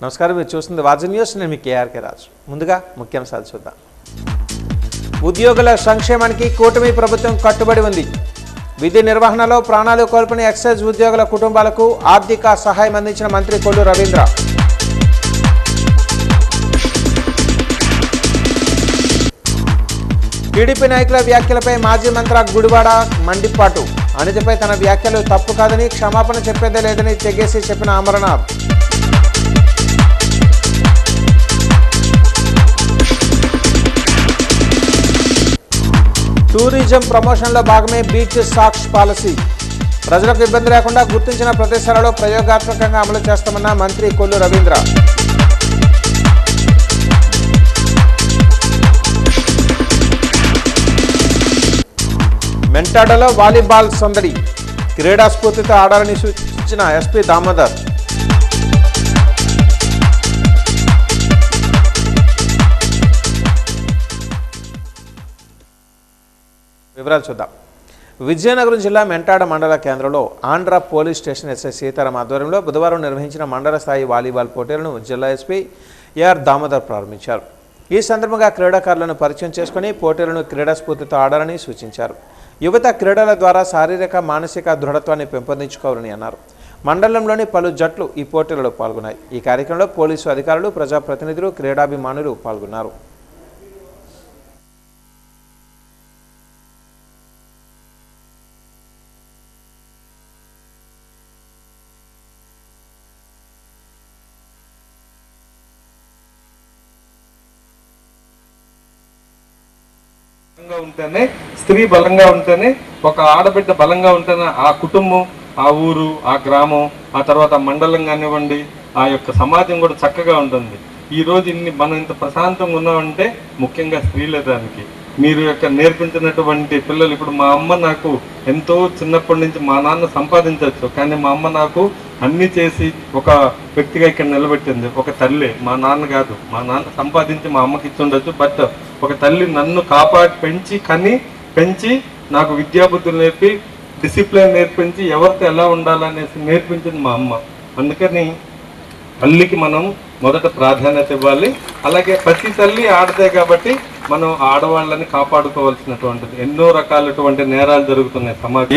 నమస్కారం, మీరు చూస్తుంది వాజీ న్యూస్. నేను మీ కేఆర్కే రాజు. ముందుగా ముఖ్యాంశాలు చూద్దాం. ఉద్యోగుల సంక్షేమానికి కూటమి ప్రభుత్వం కట్టుబడి ఉంది. విధి నిర్వహణలో ప్రాణాలు కోల్పోయిన ఎక్సైజ్ ఉద్యోగుల కుటుంబాలకు ఆర్థిక సహాయం అందించిన మంత్రి కొల్లు రవీంద్ర. టీడీపీ నాయకుల వ్యాఖ్యలపై మాజీ మంత్రి గుడివాడ మండిపాటు. అనితపై తన వ్యాఖ్యలు తప్పు కాదని, క్షమాపణ చెప్పేదే లేదని తెగేసి చెప్పిన అమరనాథ్. టూరిజం ప్రమోషన్లో భాగమే బీచ్ సాక్ష్ పాలసీ. ప్రజలకు ఇబ్బంది లేకుండా గుర్తించిన ప్రదేశాలలో ప్రయోగాత్మకంగా అమలు చేస్తామన్న మంత్రి కొల్లు రవీంద్ర. మెంటాడలో వాలీబాల్ సందడి. క్రీడా స్ఫూర్తితో ఆడాలని సూచించిన ఎస్పీ దామోదర్. వివరాలు చూద్దాం. విజయనగరం జిల్లా మెంటాడ మండల కేంద్రంలో Andhra police station SI Sitaram ఆధ్వర్యంలో బుధవారం నిర్వహించిన మండల స్థాయి వాలీబాల్ పోటీలను జిల్లా ఎస్పీ ఏఆర్ దామోదర్ ప్రారంభించారు. ఈ సందర్భంగా క్రీడాకారులను పరిచయం చేసుకుని పోటీలను క్రీడా స్ఫూర్తితో ఆడాలని సూచించారు. యువత క్రీడల ద్వారా శారీరక మానసిక దృఢత్వాన్ని పెంపొందించుకోవాలని అన్నారు. మండలంలోని పలు జట్లు ఈ పోటీలలో పాల్గొన్నాయి. ఈ కార్యక్రమంలో పోలీసు అధికారులు, ప్రజాప్రతినిధులు, క్రీడాభిమానులు పాల్గొన్నారు. ఉంటేనే స్త్రీ బలంగా ఉంటేనే, ఒక ఆడబిడ్డ బలంగా ఉంటేనే ఆ కుటుంబం, ఆ ఊరు, ఆ గ్రామం, ఆ తర్వాత మండలం కానివ్వండి, ఆ యొక్క సమాజం కూడా చక్కగా ఉంటుంది. ఈరోజు మనం ఇంత ప్రశాంతంగా ఉన్నామంటే ముఖ్యంగా స్త్రీలే దానికి. మీరు యొక్క నేర్పించినటువంటి పిల్లలు, ఇప్పుడు మా అమ్మ నాకు ఎంతో చిన్నప్పటి నుంచి, మా నాన్న సంపాదించవచ్చు కానీ మా అమ్మ నాకు అన్నీ చేసి ఒక వ్యక్తిగా ఇక్కడ నిలబెట్టింది. ఒక తల్లి, మా నాన్న కాదు, మా నాన్న సంపాదించి మా అమ్మకి ఇచ్చి ఉండొచ్చు, బట్ ఒక తల్లి నన్ను కాపాడి పెంచి నాకు విద్యాబుద్ధులు నేర్పి, డిసిప్లిన్ నేర్పించి, ఎవరితో ఎలా ఉండాలనేసి నేర్పించింది మా అమ్మ. అందుకని తల్లికి మనం మొదట ప్రాధాన్యత ఇవ్వాలి. అలాగే ప్రతి తల్లి ఆడదే కాబట్టి మనం ఆడవాళ్ళని కాపాడుకోవాల్సినటువంటిది. ఎన్నో రకాలటువంటి నేరాలు జరుగుతున్నాయి సమాజం.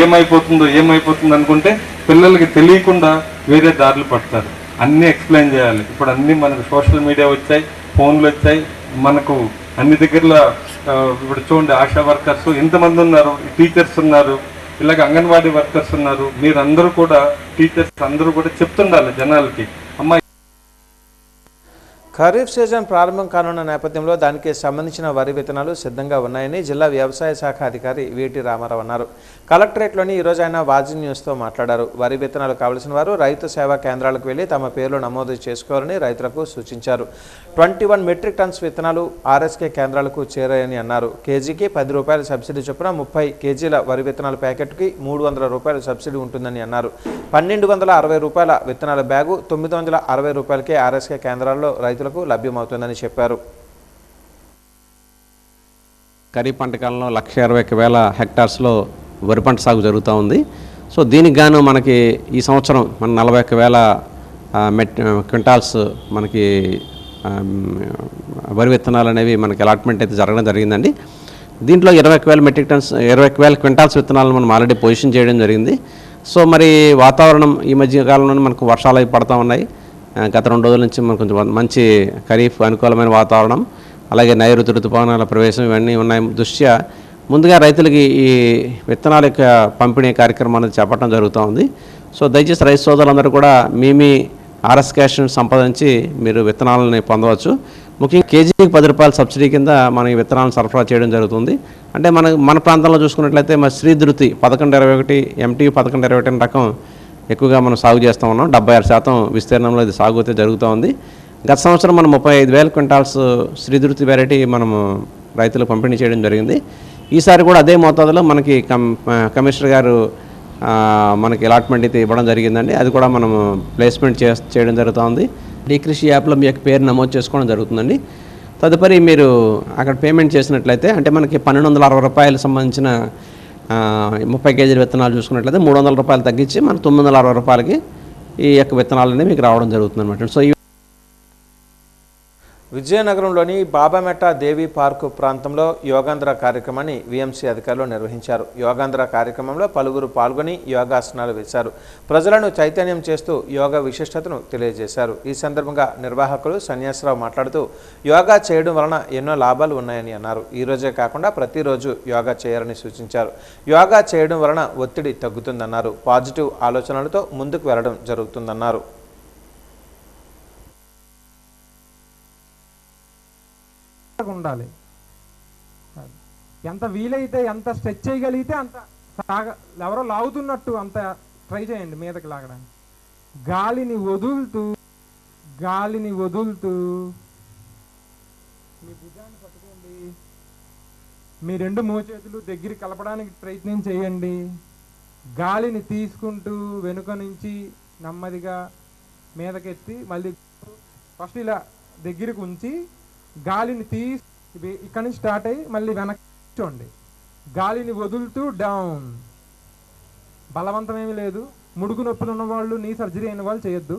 ఏమైపోతుంది అనుకుంటే పిల్లలకి తెలియకుండా వేరే దారులు పడతారు. అన్నీ ఎక్స్ప్లెయిన్ చేయాలి. ఇప్పుడు అన్నీ మనకు సోషల్ మీడియా వచ్చాయి, ఫోన్లు వచ్చాయి, మనకు అన్ని దగ్గరలో ఇప్పుడు చూడండి, ఆశా వర్కర్స్ ఎంతమంది ఉన్నారు, టీచర్స్ ఉన్నారు, ఇలాగ అంగన్వాడీ వర్కర్స్ ఉన్నారు. మీరందరూ కూడా, టీచర్స్ అందరూ కూడా చెప్తుండాలి జనాలకి. అమ్మాయి ఖరీఫ్ సీజన్ ప్రారంభం కానున్న నేపథ్యంలో దానికి సంబంధించిన వరి విత్తనాలు సిద్ధంగా ఉన్నాయని జిల్లా వ్యవసాయ శాఖ అధికారి వీటి రామారావు అన్నారు. కలెక్టరేట్లోని ఈరోజు ఆయన వాజీ న్యూస్తో మాట్లాడారు. వరి విత్తనాలు కావలసిన వారు రైతు సేవా కేంద్రాలకు వెళ్లి తమ పేర్లు నమోదు చేసుకోవాలని రైతులకు సూచించారు. 21 మెట్రిక్ టన్స్ విత్తనాలు ఆర్ఎస్కే కేంద్రాలకు చేరాయని అన్నారు. కేజీకి 10 రూపాయల సబ్సిడీ చొప్పున 30 కేజీల వరి విత్తనాల ప్యాకెట్కి 300 రూపాయల సబ్సిడీ ఉంటుందని అన్నారు. 1260 రూపాయల విత్తనాల బ్యాగు 960 రూపాయలకే ఆర్ఎస్కే కేంద్రాల్లో రైతులకు లభ్యమవుతుందని చెప్పారు. ఖరీఫ్ పంట కాలంలో 1,60,000 హెక్టార్స్లో వరి పంట సాగు జరుగుతూ ఉంది. సో దీనికి గాను మనకి ఈ సంవత్సరం మన 41,000 క్వింటాల్స్ మనకి వరి విత్తనాలు అనేవి మనకి అలాట్మెంట్ అయితే జరగడం జరిగిందండి. దీంట్లో 21,000 క్వింటాల్స్ విత్తనాలను మనం ఆల్రెడీ పొజిషన్ చేయడం జరిగింది. సో మరి వాతావరణం ఈ మధ్య కాలంలో మనకు వర్షాలు అవి పడుతూ ఉన్నాయి. గత 2 రోజుల నుంచి మనకు కొంచెం మంచి ఖరీఫ్ అనుకూలమైన వాతావరణం, అలాగే నైరుతి ఋతుపవనాల ప్రవేశం ఇవన్నీ ఉన్నాయి దృష్ట్యా ముందుగా రైతులకి ఈ విత్తనాల యొక్క పంపిణీ కార్యక్రమం అనేది చేపట్టడం జరుగుతూ ఉంది. సో దయచేసి రైతు సోదరులందరూ కూడా మీ ఆర్ఎస్ క్యాష్ను సంపాదించి మీరు విత్తనాలని పొందవచ్చు. ముఖ్యంగా కేజీకి 10 రూపాయల సబ్సిడీ కింద మనం ఈ విత్తనాలను సరఫరా చేయడం జరుగుతుంది. అంటే మన ప్రాంతంలో చూసుకున్నట్లయితే మన శ్రీధృతి 1121 MTU 1121 రకం ఎక్కువగా మనం సాగు చేస్తూ ఉన్నాం. 76% విస్తీర్ణంలో ఇది సాగు అయితే జరుగుతూ ఉంది. గత సంవత్సరం మనం 35,000 క్వింటాల్స్ శ్రీధృతి వెరైటీ మనము రైతులకు పంపిణీ చేయడం జరిగింది. ఈసారి కూడా అదే మోతాదులో మనకి కమిషనర్ గారు మనకి అలాట్మెంట్ అయితే ఇవ్వడం జరిగిందండి. అది కూడా మనము ప్లేస్మెంట్ చేయడం జరుగుతుంది. డీకృషి యాప్లో మీ యొక్క పేరు నమోదు చేసుకోవడం జరుగుతుందండి. తదుపరి మీరు అక్కడ పేమెంట్ చేసినట్లయితే, అంటే మనకి 1,260 రూపాయలకు సంబంధించిన 30 కేజీల విత్తనాలు చూసుకున్నట్లయితే 300 రూపాయలు తగ్గించి మన 960 రూపాయలకి ఈ యొక్క విత్తనాలన్నీ మీకు రావడం జరుగుతుంది అనమాట. సో విజయనగరంలోని బాబామెట్ట దేవి పార్కు ప్రాంతంలో యోగాంధ్ర కార్యక్రమాన్ని వీఎంసీ అధికారులు నిర్వహించారు. యోగాంధ్ర కార్యక్రమంలో పలువురు పాల్గొని యోగాసనాలు వేశారు. ప్రజలను చైతన్యం చేస్తూ యోగా విశిష్టతను తెలియజేశారు. ఈ సందర్భంగా నిర్వాహకులు సన్యాసరావు మాట్లాడుతూ యోగా చేయడం వలన ఎన్నో లాభాలు ఉన్నాయని అన్నారు. ఈ రోజే కాకుండా ప్రతిరోజు యోగా చేయాలని సూచించారు. యోగా చేయడం వలన ఒత్తిడి తగ్గుతుందన్నారు. పాజిటివ్ ఆలోచనలతో ముందుకు వెళ్లడం జరుగుతుందన్నారు. ఉండాలి. ఎంత వీలైతే ఎంత స్ట్రెచ్ చేయగలిగితే అంత ఎవరో లాగుతున్నట్టు అంత ట్రై చేయండి మీదకి లాగడానికి. గాలిని వదులుతూ మీ భుజాన్ని పట్టుకోండి. మీ రెండు మోచేతులు దగ్గర కలపడానికి ప్రయత్నం చేయండి. గాలిని తీసుకుంటూ వెనుక నుంచి నెమ్మదిగా మీదకెత్తి మళ్ళీ ఫస్ట్ ఇలా దగ్గరకు ఉంచి గాలిని ఇక్కడి నుంచి స్టార్ట్ అయ్యి మళ్ళీ వెనక్కి చూడండి. గాలిని వదులుతూ డౌన్. బలవంతం ఏమీ లేదు. ముడుగు నొప్పులు ఉన్న వాళ్ళు, నీ సర్జరీ అయిన వాళ్ళు చేయొద్దు.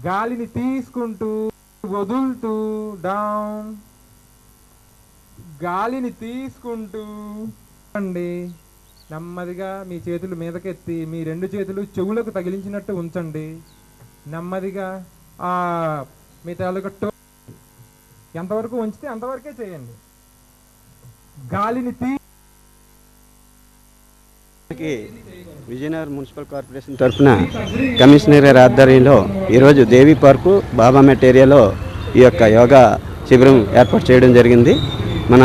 గాలిని తీసుకుంటూ వదులుతూ డౌన్. గాలిని తీసుకుంటూ అండి. నెమ్మదిగా మీ చేతులు మీదకెత్తి మీ రెండు చేతులు చెవులకు తగిలించినట్టు ఉంచండి. నెమ్మదిగా మీ తాలూకా ఎంతవరకు ఉంచితే అంతవరకే చేయండి. గాలిని విజయనగరం మున్సిపల్ కార్పొరేషన్ తరఫున కమిషనర్ గారి ఆధ్వర్యంలో ఈరోజు దేవి పార్కు బాబామెట్ ఏరియాలో ఈ యొక్క యోగా శిబిరం ఏర్పాటు చేయడం జరిగింది. మన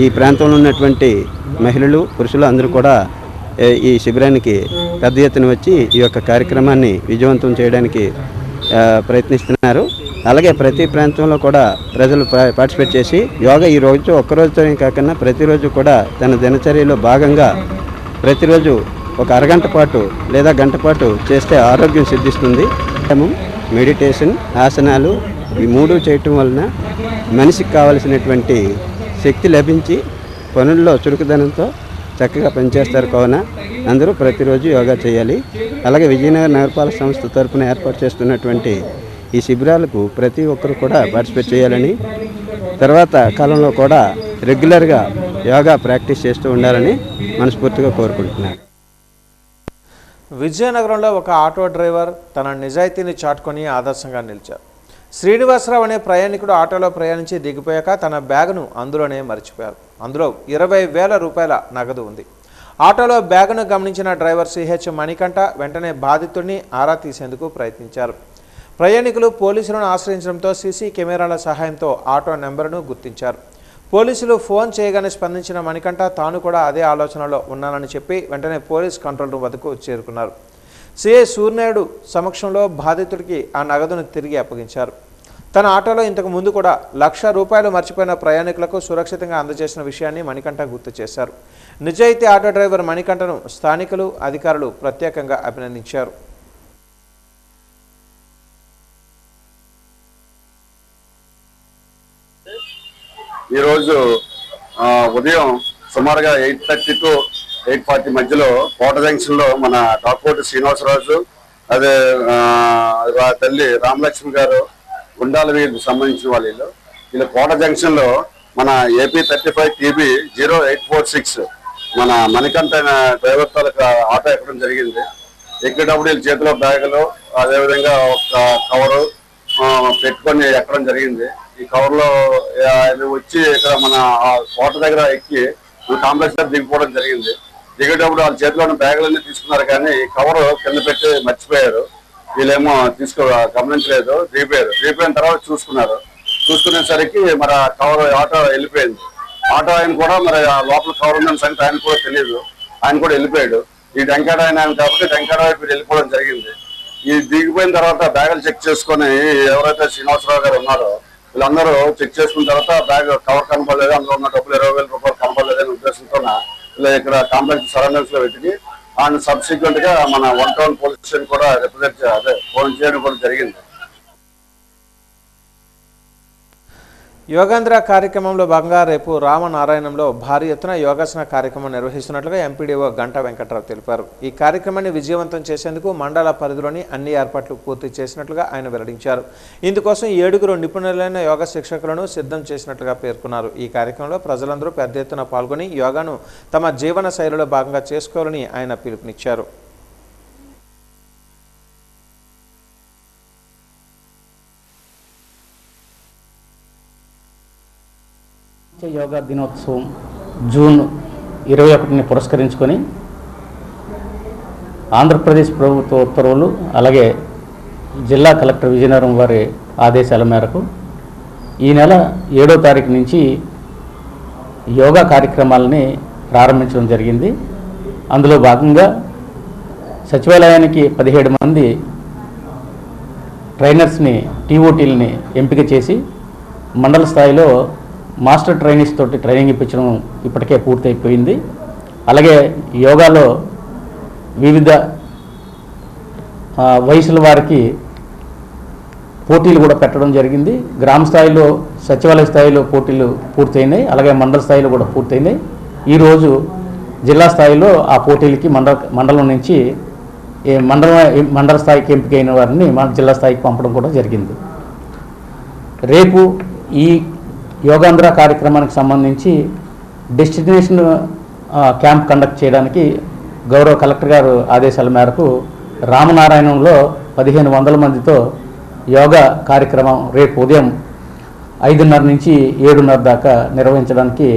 ఈ ప్రాంతంలో ఉన్నటువంటి మహిళలు, పురుషులు అందరూ కూడా ఈ శిబిరానికి పెద్ద ఎత్తున వచ్చి ఈ యొక్క కార్యక్రమాన్ని విజయవంతం చేయడానికి ప్రయత్నిస్తున్నారు. అలాగే ప్రతి ప్రాంతంలో కూడా ప్రజలు పార్టిసిపేట్ చేసి యోగా ఈ రోజు ఒక్కరోజుతోనే కాకుండా ప్రతిరోజు కూడా తన దినచర్యలో భాగంగా ప్రతిరోజు ఒక అరగంట పాటు లేదా గంట పాటు చేస్తే ఆరోగ్యం సిద్ధిస్తుంది. మెడిటేషన్, ఆసనాలు ఈ మూడు చేయటం వలన మనిషికి కావలసినటువంటి శక్తి లభించి పనుల్లో చురుకుదనంతో చక్కగా పనిచేస్తారు. కావున అందరూ ప్రతిరోజు యోగా చేయాలి. అలాగే విజయనగరం నగరపాలక సంస్థ తరఫున ఏర్పాటు చేస్తున్నటువంటి ఈ శిబిరాలకు ప్రతి ఒక్కరు కూడా పార్టిసిపేట్ చేయాలని, తర్వాత కాలంలో కూడా రెగ్యులర్గా యోగా ప్రాక్టీస్ చేస్తూ ఉండాలని మనస్ఫూర్తిగా కోరుకుంటున్నాను. విజయనగరంలో ఒక ఆటో డ్రైవర్ తన నిజాయితీని చాటుకొని ఆదర్శంగా నిలిచారు. శ్రీనివాసరావు అనే ప్రయాణికుడు ఆటోలో ప్రయాణించి దిగిపోయాక తన బ్యాగును అందులోనే మర్చిపోయారు. అందులో 20,000 రూపాయల నగదు ఉంది. ఆటోలో బ్యాగును గమనించిన డ్రైవర్ సిహెచ్ మణికంఠ వెంటనే బాధితుడిని ఆరా తీసేందుకు ప్రయత్నించారు. ప్రయాణికులు పోలీసులను ఆశ్రయించడంతో సీసీ కెమెరాల సహాయంతో ఆటో నెంబర్ను గుర్తించారు. పోలీసులు ఫోన్ చేయగానే స్పందించిన మణికంఠ తాను కూడా అదే ఆలోచనలో ఉన్నానని చెప్పి వెంటనే పోలీస్ కంట్రోల్ రూమ్ వద్దకు చేరుకున్నారు. సిఐ సూర్యనాయుడు సమక్షంలో బాధితుడికి ఆ నగదును తిరిగి అప్పగించారు. తన ఆటోలో ఇంతకు ముందు కూడా ₹1,00,000 మర్చిపోయిన ప్రయాణికులకు సురక్షితంగా అందజేసిన విషయాన్ని మణికంఠ గుర్తు చేశారు. నిజాయితీ ఆటో డ్రైవర్ మణికంఠను స్థానికులు, అధికారులు ప్రత్యేకంగా అభినందించారు. ఈరోజు ఉదయం సుమారుగా 8:30 to 8:40 మధ్యలో కోట జంక్షన్ లో మన డాక్టర్ శ్రీనివాసరాజు, అదే తల్లి రామలక్ష్మి గారు, గుండాల వీరికి సంబంధించిన వీళ్ళు కోట జంక్షన్ లో మన AP 35 TB 0846 మన మణికంఠ డ్రైవర్ తాలూకా ఆటో ఎక్కడం జరిగింది. ఎక్కేటప్పుడు వీళ్ళ చేతిలో బ్యాగులు, అదేవిధంగా ఒక కవరు పెట్టుకొని ఎక్కడం జరిగింది. ఈ కవర్ లో వచ్చి ఇక్కడ మన కోట దగ్గర ఎక్కి కాంప్లెక్స్ దగ్గర దిగిపోవడం జరిగింది. దిగేటప్పుడు వాళ్ళ చేతిలో ఉన్న బ్యాగులన్నీ తీసుకున్నారు, కానీ ఈ కవర్ కింద పెట్టి మర్చిపోయారు. వీళ్ళేమో గమనించలేదు, దిగిపోయిన తర్వాత చూసుకునేసరికి మరి కవర్ ఆటో వెళ్ళిపోయింది. ఆటో ఆయన కూడా మరి లోపల కవర్ ఉందని సంగతి ఆయన కూడా తెలియదు. ఆయన కూడా వెళ్ళిపోయాడు. ఈ డెంకాడ ఆయన కాబట్టి డెంకాడ వైపు వెళ్ళిపోవడం జరిగింది. ఈ దిగిపోయిన తర్వాత బ్యాగులు చెక్ చేసుకుని ఎవరైతే శ్రీనివాసరావు గారు ఉన్నారో వీళ్ళందరూ చెక్ చేసుకున్న తర్వాత బ్యాగ్ కవర్ కనపడలేదు, అందులో ఉన్న డబ్బులు 20,000 రూపాయలు కనపడలేదనే ఉద్దేశంతో ఇలా ఇక్కడ కాంప్లెక్స్ సరౌండింగ్స్ లో వెతికి అండ్ సబ్సిక్వెంట్ గా మన 1 టౌన్ పోలీస్ స్టేషన్ కూడా ఫోన్ చేయడం కూడా జరిగింది. యోగాంధ్ర కార్యక్రమంలో భాగంగా రేపు రామనారాయణంలో భారీ ఎత్తున యోగాసన కార్యక్రమం నిర్వహిస్తున్నట్లుగా ఎంపీడీఓ గంటా వెంకట్రావు తెలిపారు. ఈ కార్యక్రమాన్ని విజయవంతం చేసేందుకు మండల పరిధిలోని అన్ని ఏర్పాట్లు పూర్తి చేసినట్లుగా ఆయన వెల్లడించారు. ఇందుకోసం 7 నిపుణులైన యోగా శిక్షకులను సిద్ధం చేసినట్లుగా పేర్కొన్నారు. ఈ కార్యక్రమంలో ప్రజలందరూ పెద్ద ఎత్తున పాల్గొని యోగాను తమ జీవన శైలిలో భాగంగా చేసుకోవాలని ఆయన పిలుపునిచ్చారు. యోగా దినోత్సవం జూన్ 21ని పురస్కరించుకొని ఆంధ్రప్రదేశ్ ప్రభుత్వ ఉత్తర్వులు అలాగే జిల్లా కలెక్టర్ విజయనగరం వారి ఆదేశాల మేరకు ఈ నెల 7వ తారీఖు నుంచి యోగా కార్యక్రమాలని ప్రారంభించడం జరిగింది. అందులో భాగంగా సచివాలయానికి 17 మంది ట్రైనర్స్ని టీఓటీలని ఎంపిక చేసి మండల స్థాయిలో మాస్టర్ ట్రైనీస్ తోటి ట్రైనింగ్ ఇప్పించడం ఇప్పటికే పూర్తయిపోయింది. అలాగే యోగాలో వివిధ వయసుల వారికి పోటీలు కూడా పెట్టడం జరిగింది. గ్రామ స్థాయిలో సచివాలయ స్థాయిలో పోటీలు పూర్తయినాయి, అలాగే మండల స్థాయిలో కూడా పూర్తయినాయి. ఈరోజు జిల్లా స్థాయిలో ఆ పోటీలకి మండలం నుంచి మండల స్థాయికి ఎంపికైన వారిని జిల్లా స్థాయికి పంపడం కూడా జరిగింది. రేపు ఈ యోగాంధ్ర కార్యక్రమానికి సంబంధించి డెస్టినేషన్ క్యాంప్ కండక్ట్ చేయడానికి గౌరవ కలెక్టర్ గారు ఆదేశాల మేరకు రామనారాయణంలో 1500 మందితో యోగా కార్యక్రమం రేపు ఉదయం 5:30 నుంచి 7:30 దాకా నిర్వహించడానికి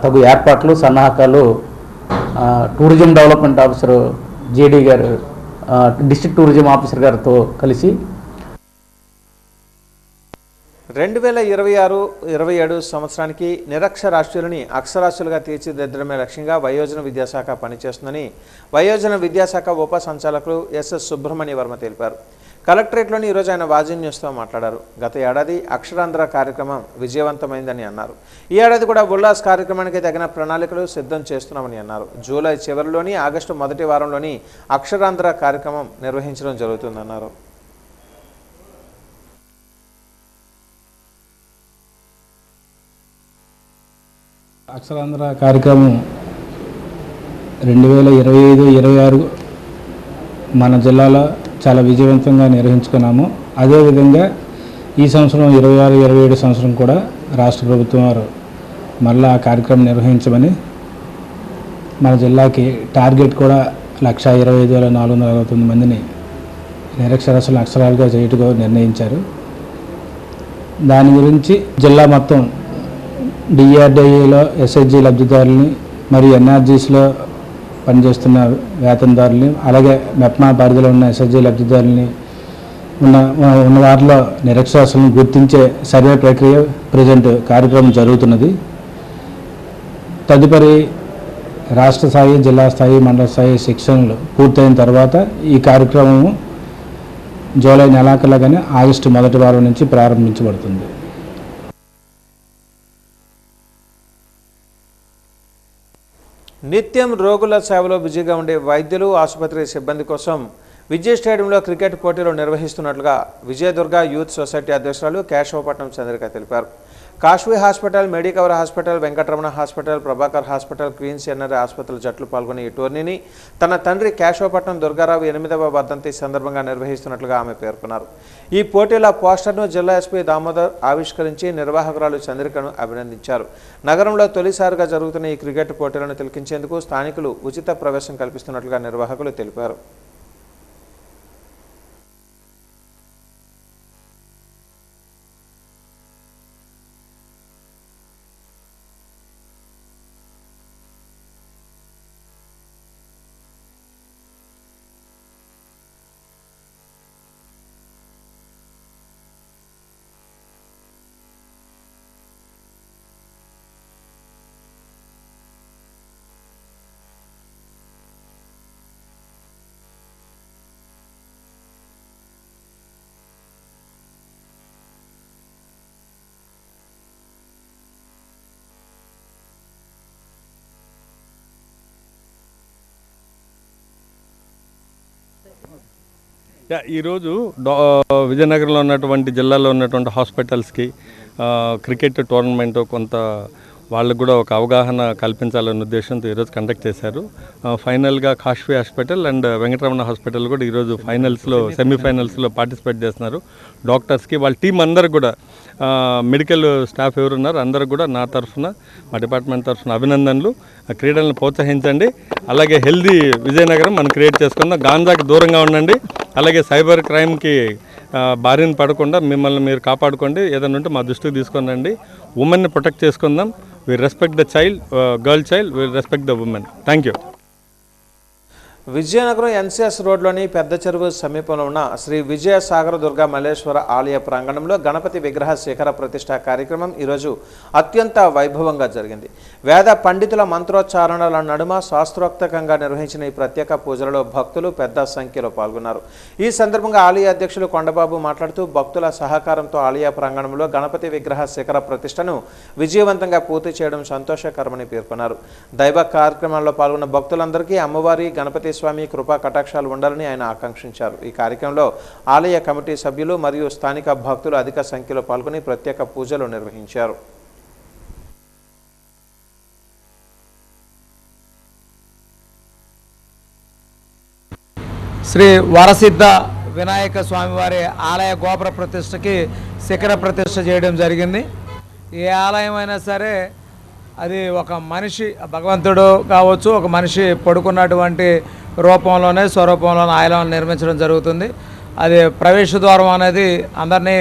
తగు ఏర్పాట్లు సన్నాహకాలు టూరిజం డెవలప్మెంట్ ఆఫీసర్ జేడీ గారు డిస్ట్రిక్ట్ టూరిజం ఆఫీసర్ గారితో కలిసి 2026-27 సంవత్సరానికి నిరక్షరాస్యులని అక్షరాస్యులుగా తీర్చిదిద్దడమే లక్ష్యంగా వయోజన విద్యాశాఖ పనిచేస్తుందని వయోజన విద్యాశాఖ ఉప సంచాలకులు ఎస్ఎస్ సుబ్రహ్మణ్య వర్మ తెలిపారు. కలెక్టరేట్లోని ఈరోజు ఆయన వాజీ న్యూస్తో మాట్లాడారు. గత ఏడాది అక్షరాంధ్ర కార్యక్రమం విజయవంతమైందని అన్నారు. ఈ ఏడాది కూడా ఉల్లాస్ కార్యక్రమానికి తగిన ప్రణాళికలు సిద్ధం చేస్తున్నామని అన్నారు. జూలై చివరిలోని ఆగస్టు మొదటి వారంలోని అక్షరాంధ్ర కార్యక్రమం నిర్వహించడం జరుగుతుందన్నారు. అక్షరాంధ్ర కార్యక్రమం 2025-26 మన జిల్లాలో చాలా విజయవంతంగా నిర్వహించుకున్నాము. అదేవిధంగా ఈ సంవత్సరం 26-27 సంవత్సరం కూడా రాష్ట్ర ప్రభుత్వం వారు మళ్ళా ఆ కార్యక్రమం నిర్వహించమని మన జిల్లాకి టార్గెట్ కూడా 125,469 మందిని నిరక్షరాస్యులను అక్షరాలుగా చేయటకు నిర్ణయించారు. దాని గురించి జిల్లా మొత్తం డిఆర్డీఏలో ఎస్హెచ్జి లబ్ధిదారులని మరియు ఎన్ఆర్జీస్లో పనిచేస్తున్న వేతనదారులని అలాగే మెప్మా పరిధిలో ఉన్న ఎస్హెచ్జి లబ్ధిదారులని ఉన్న వారిలో నిరక్షరాస్యులను గుర్తించే సర్వే ప్రక్రియ ప్రజెంట్ కార్యక్రమం జరుగుతున్నది. తదుపరి రాష్ట్ర స్థాయి జిల్లా స్థాయి మండల స్థాయి శిక్షణలు పూర్తయిన తర్వాత ఈ కార్యక్రమము జూలై నెలాఖరులోగానే ఆగస్టు మొదటి వారం నుంచి ప్రారంభించబడుతుంది. నిత్యం రోగుల సేవలో బిజీగా ఉండే వైద్యులు ఆసుపత్రి సిబ్బంది కోసం విజయ్ స్టేడియంలో క్రికెట్ పోటీలు నిర్వహిస్తున్నట్లుగా విజయదుర్గ యూత్ సొసైటీ అధ్యక్షురాలు కేశవపట్నం చంద్రిక తెలిపారు. Kashvi hospital, Medicover hospital, Venkataramana hospital, Prabhakar hospital, Queens NRI ఆసుపత్రుల జట్లు పాల్గొని ఈ టోర్నీని తన తండ్రి కేశవపట్నం దుర్గారావు 8వ వర్ధంతి సందర్భంగా నిర్వహిస్తున్నట్లుగా ఆమె పేర్కొన్నారు. ఈ పోటీల పోస్టర్ను జిల్లా ఎస్పీ దామోదర్ ఆవిష్కరించి నిర్వాహకురాలు చంద్రికను అభినందించారు. నగరంలో తొలిసారిగా జరుగుతున్న ఈ క్రికెట్ పోటీలను తిలకించేందుకు స్థానికులు ఉచిత ప్రవేశం కల్పిస్తున్నట్లుగా నిర్వాహకులు తెలిపారు. ఈరోజు విజయనగరంలో ఉన్నటువంటి జిల్లాలో ఉన్నటువంటి హాస్పిటల్స్కి క్రికెట్ టోర్నమెంట్ కొంత వాళ్ళకు కూడా ఒక అవగాహన కల్పించాలనే ఉద్దేశంతో ఈరోజు కండక్ట్ చేశారు. ఫైనల్గా కాష్వి హాస్పిటల్ అండ్ వెంకటరమణ హాస్పిటల్ కూడా ఈరోజు సెమీఫైనల్స్లో పార్టిసిపేట్ చేస్తున్నారు. డాక్టర్స్కి వాళ్ళ టీం అందరు కూడా మెడికల్ స్టాఫ్ ఎవరున్నారు అందరూ కూడా నా తరఫున మా డిపార్ట్మెంట్ తరఫున అభినందనలు. క్రీడలను ప్రోత్సహించండి. అలాగే హెల్దీ విజయనగరం మనం క్రియేట్ చేసుకుందాం. గాంజాకి దూరంగా ఉండండి. అలాగే సైబర్ క్రైమ్కి బారిన పడకుండా మిమ్మల్ని మీరు కాపాడుకోండి. ఏదైనా ఉంటే మా దృష్టికి తీసుకొని రండి. ఉమెన్ని ప్రొటెక్ట్ చేసుకుందాం. We respect the child, girl child, we respect the woman. Thank you. Vizianagaram NCS రోడ్లోని పెద్ద చెరువు సమీపంలో ఉన్న శ్రీ విజయ సాగర దుర్గా మల్లేశ్వర ఆలయ ప్రాంగణంలో గణపతి విగ్రహ శిఖర ప్రతిష్ఠ కార్యక్రమం ఈరోజు అత్యంత వైభవంగా జరిగింది. వేద పండితుల మంత్రోచ్చారణల నడుమ శాస్త్రోక్తంగా నిర్వహించిన ఈ ప్రత్యేక పూజలలో భక్తులు పెద్ద సంఖ్యలో పాల్గొన్నారు. ఈ సందర్భంగా ఆలయ అధ్యక్షులు కొండబాబు మాట్లాడుతూ భక్తుల సహకారంతో ఆలయ ప్రాంగణంలో గణపతి విగ్రహ శిఖర ప్రతిష్టను విజయవంతంగా పూర్తి చేయడం సంతోషకరమని పేర్కొన్నారు. దైవ కార్యక్రమాల్లో పాల్గొన్న భక్తులందరికీ అమ్మవారి గణపతి స్వామి కృపా కటాక్షాలు ఉండాలని ఆయన ఆకాంక్షించారు. ఈ కార్యక్రమంలో ఆలయ కమిటీ సభ్యులు మరియు స్థానిక భక్తులు అధిక సంఖ్యలో పాల్గొని ప్రత్యేక పూజలు నిర్వహించారు. శ్రీ వరసిద్ధ వినాయక స్వామివారి ఆలయ గోపుర ప్రతిష్టకి శిఖర ప్రతిష్ఠ చేయడం జరిగింది. ఏ ఆలయం అయినా సరే అది ఒక మనిషి భగవంతుడు కావచ్చు, ఒక మనిషి పడుకున్నటువంటి రూపంలోనే స్వరూపంలోనే ఆలయం నిర్మించడం జరుగుతుంది. అది ప్రవేశ ద్వారం అనేది అందరినీ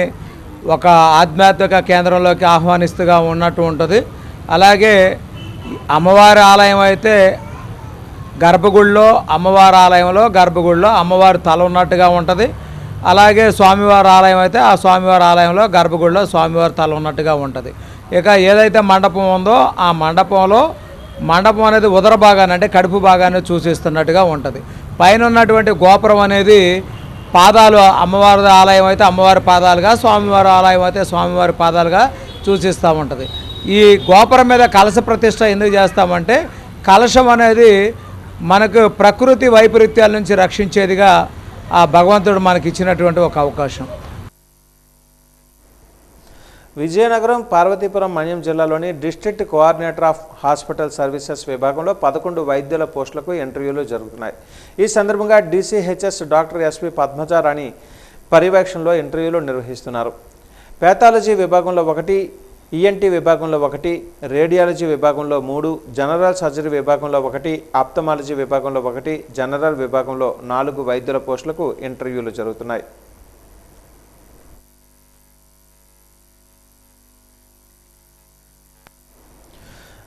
ఒక ఆధ్యాత్మిక కేంద్రంలోకి ఆహ్వానిస్తుగా ఉన్నట్టు ఉంటుంది. అలాగే అమ్మవారి ఆలయం అయితే గర్భగుడిలో అమ్మవారి ఆలయంలో గర్భగుడిలో అమ్మవారి తల ఉన్నట్టుగా ఉంటుంది. అలాగే స్వామివారి ఆలయం అయితే ఆ స్వామివారి ఆలయంలో గర్భగుడిలో స్వామివారి తల ఉన్నట్టుగా ఉంటుంది. ఇక ఏదైతే మండపం ఉందో ఆ మండపం అనేది ఉదర భాగాన్ని అంటే కడుపు భాగాన్ని సూచిస్తున్నట్టుగా ఉంటుంది. పైన ఉన్నటువంటి గోపురం అనేది పాదాలు అమ్మవారి ఆలయం అయితే అమ్మవారి పాదాలుగా, స్వామివారి ఆలయం అయితే స్వామివారి పాదాలుగా సూచిస్తూ ఉంటుంది. ఈ గోపురం మీద కలశ ప్రతిష్ఠ ఎందుకు చేస్తామంటే కలశం అనేది మనకు ప్రకృతి వైపరీత్యాల నుంచి రక్షించేదిగా ఆ భగవంతుడు మనకి ఇచ్చినటువంటి ఒక అవకాశం. విజయనగరం పార్వతీపురం మన్యం జిల్లాలోని district coordinator of hospital services విభాగంలో 11 వైద్యుల పోస్టులకు ఇంటర్వ్యూలు జరుగుతున్నాయి. ఈ సందర్భంగా DCHS డాక్టర్ SP పద్మజారాణి పర్యవేక్షణలో ఇంటర్వ్యూలు నిర్వహిస్తున్నారు. పేథాలజీ విభాగంలో 1, ENT విభాగంలో 1, రేడియాలజీ విభాగంలో 3, జనరల్ సర్జరీ విభాగంలో 1, ఆప్థమాలజీ విభాగంలో 1, జనరల్ విభాగంలో 4 వైద్యుల పోస్టులకు ఇంటర్వ్యూలు జరుగుతున్నాయి.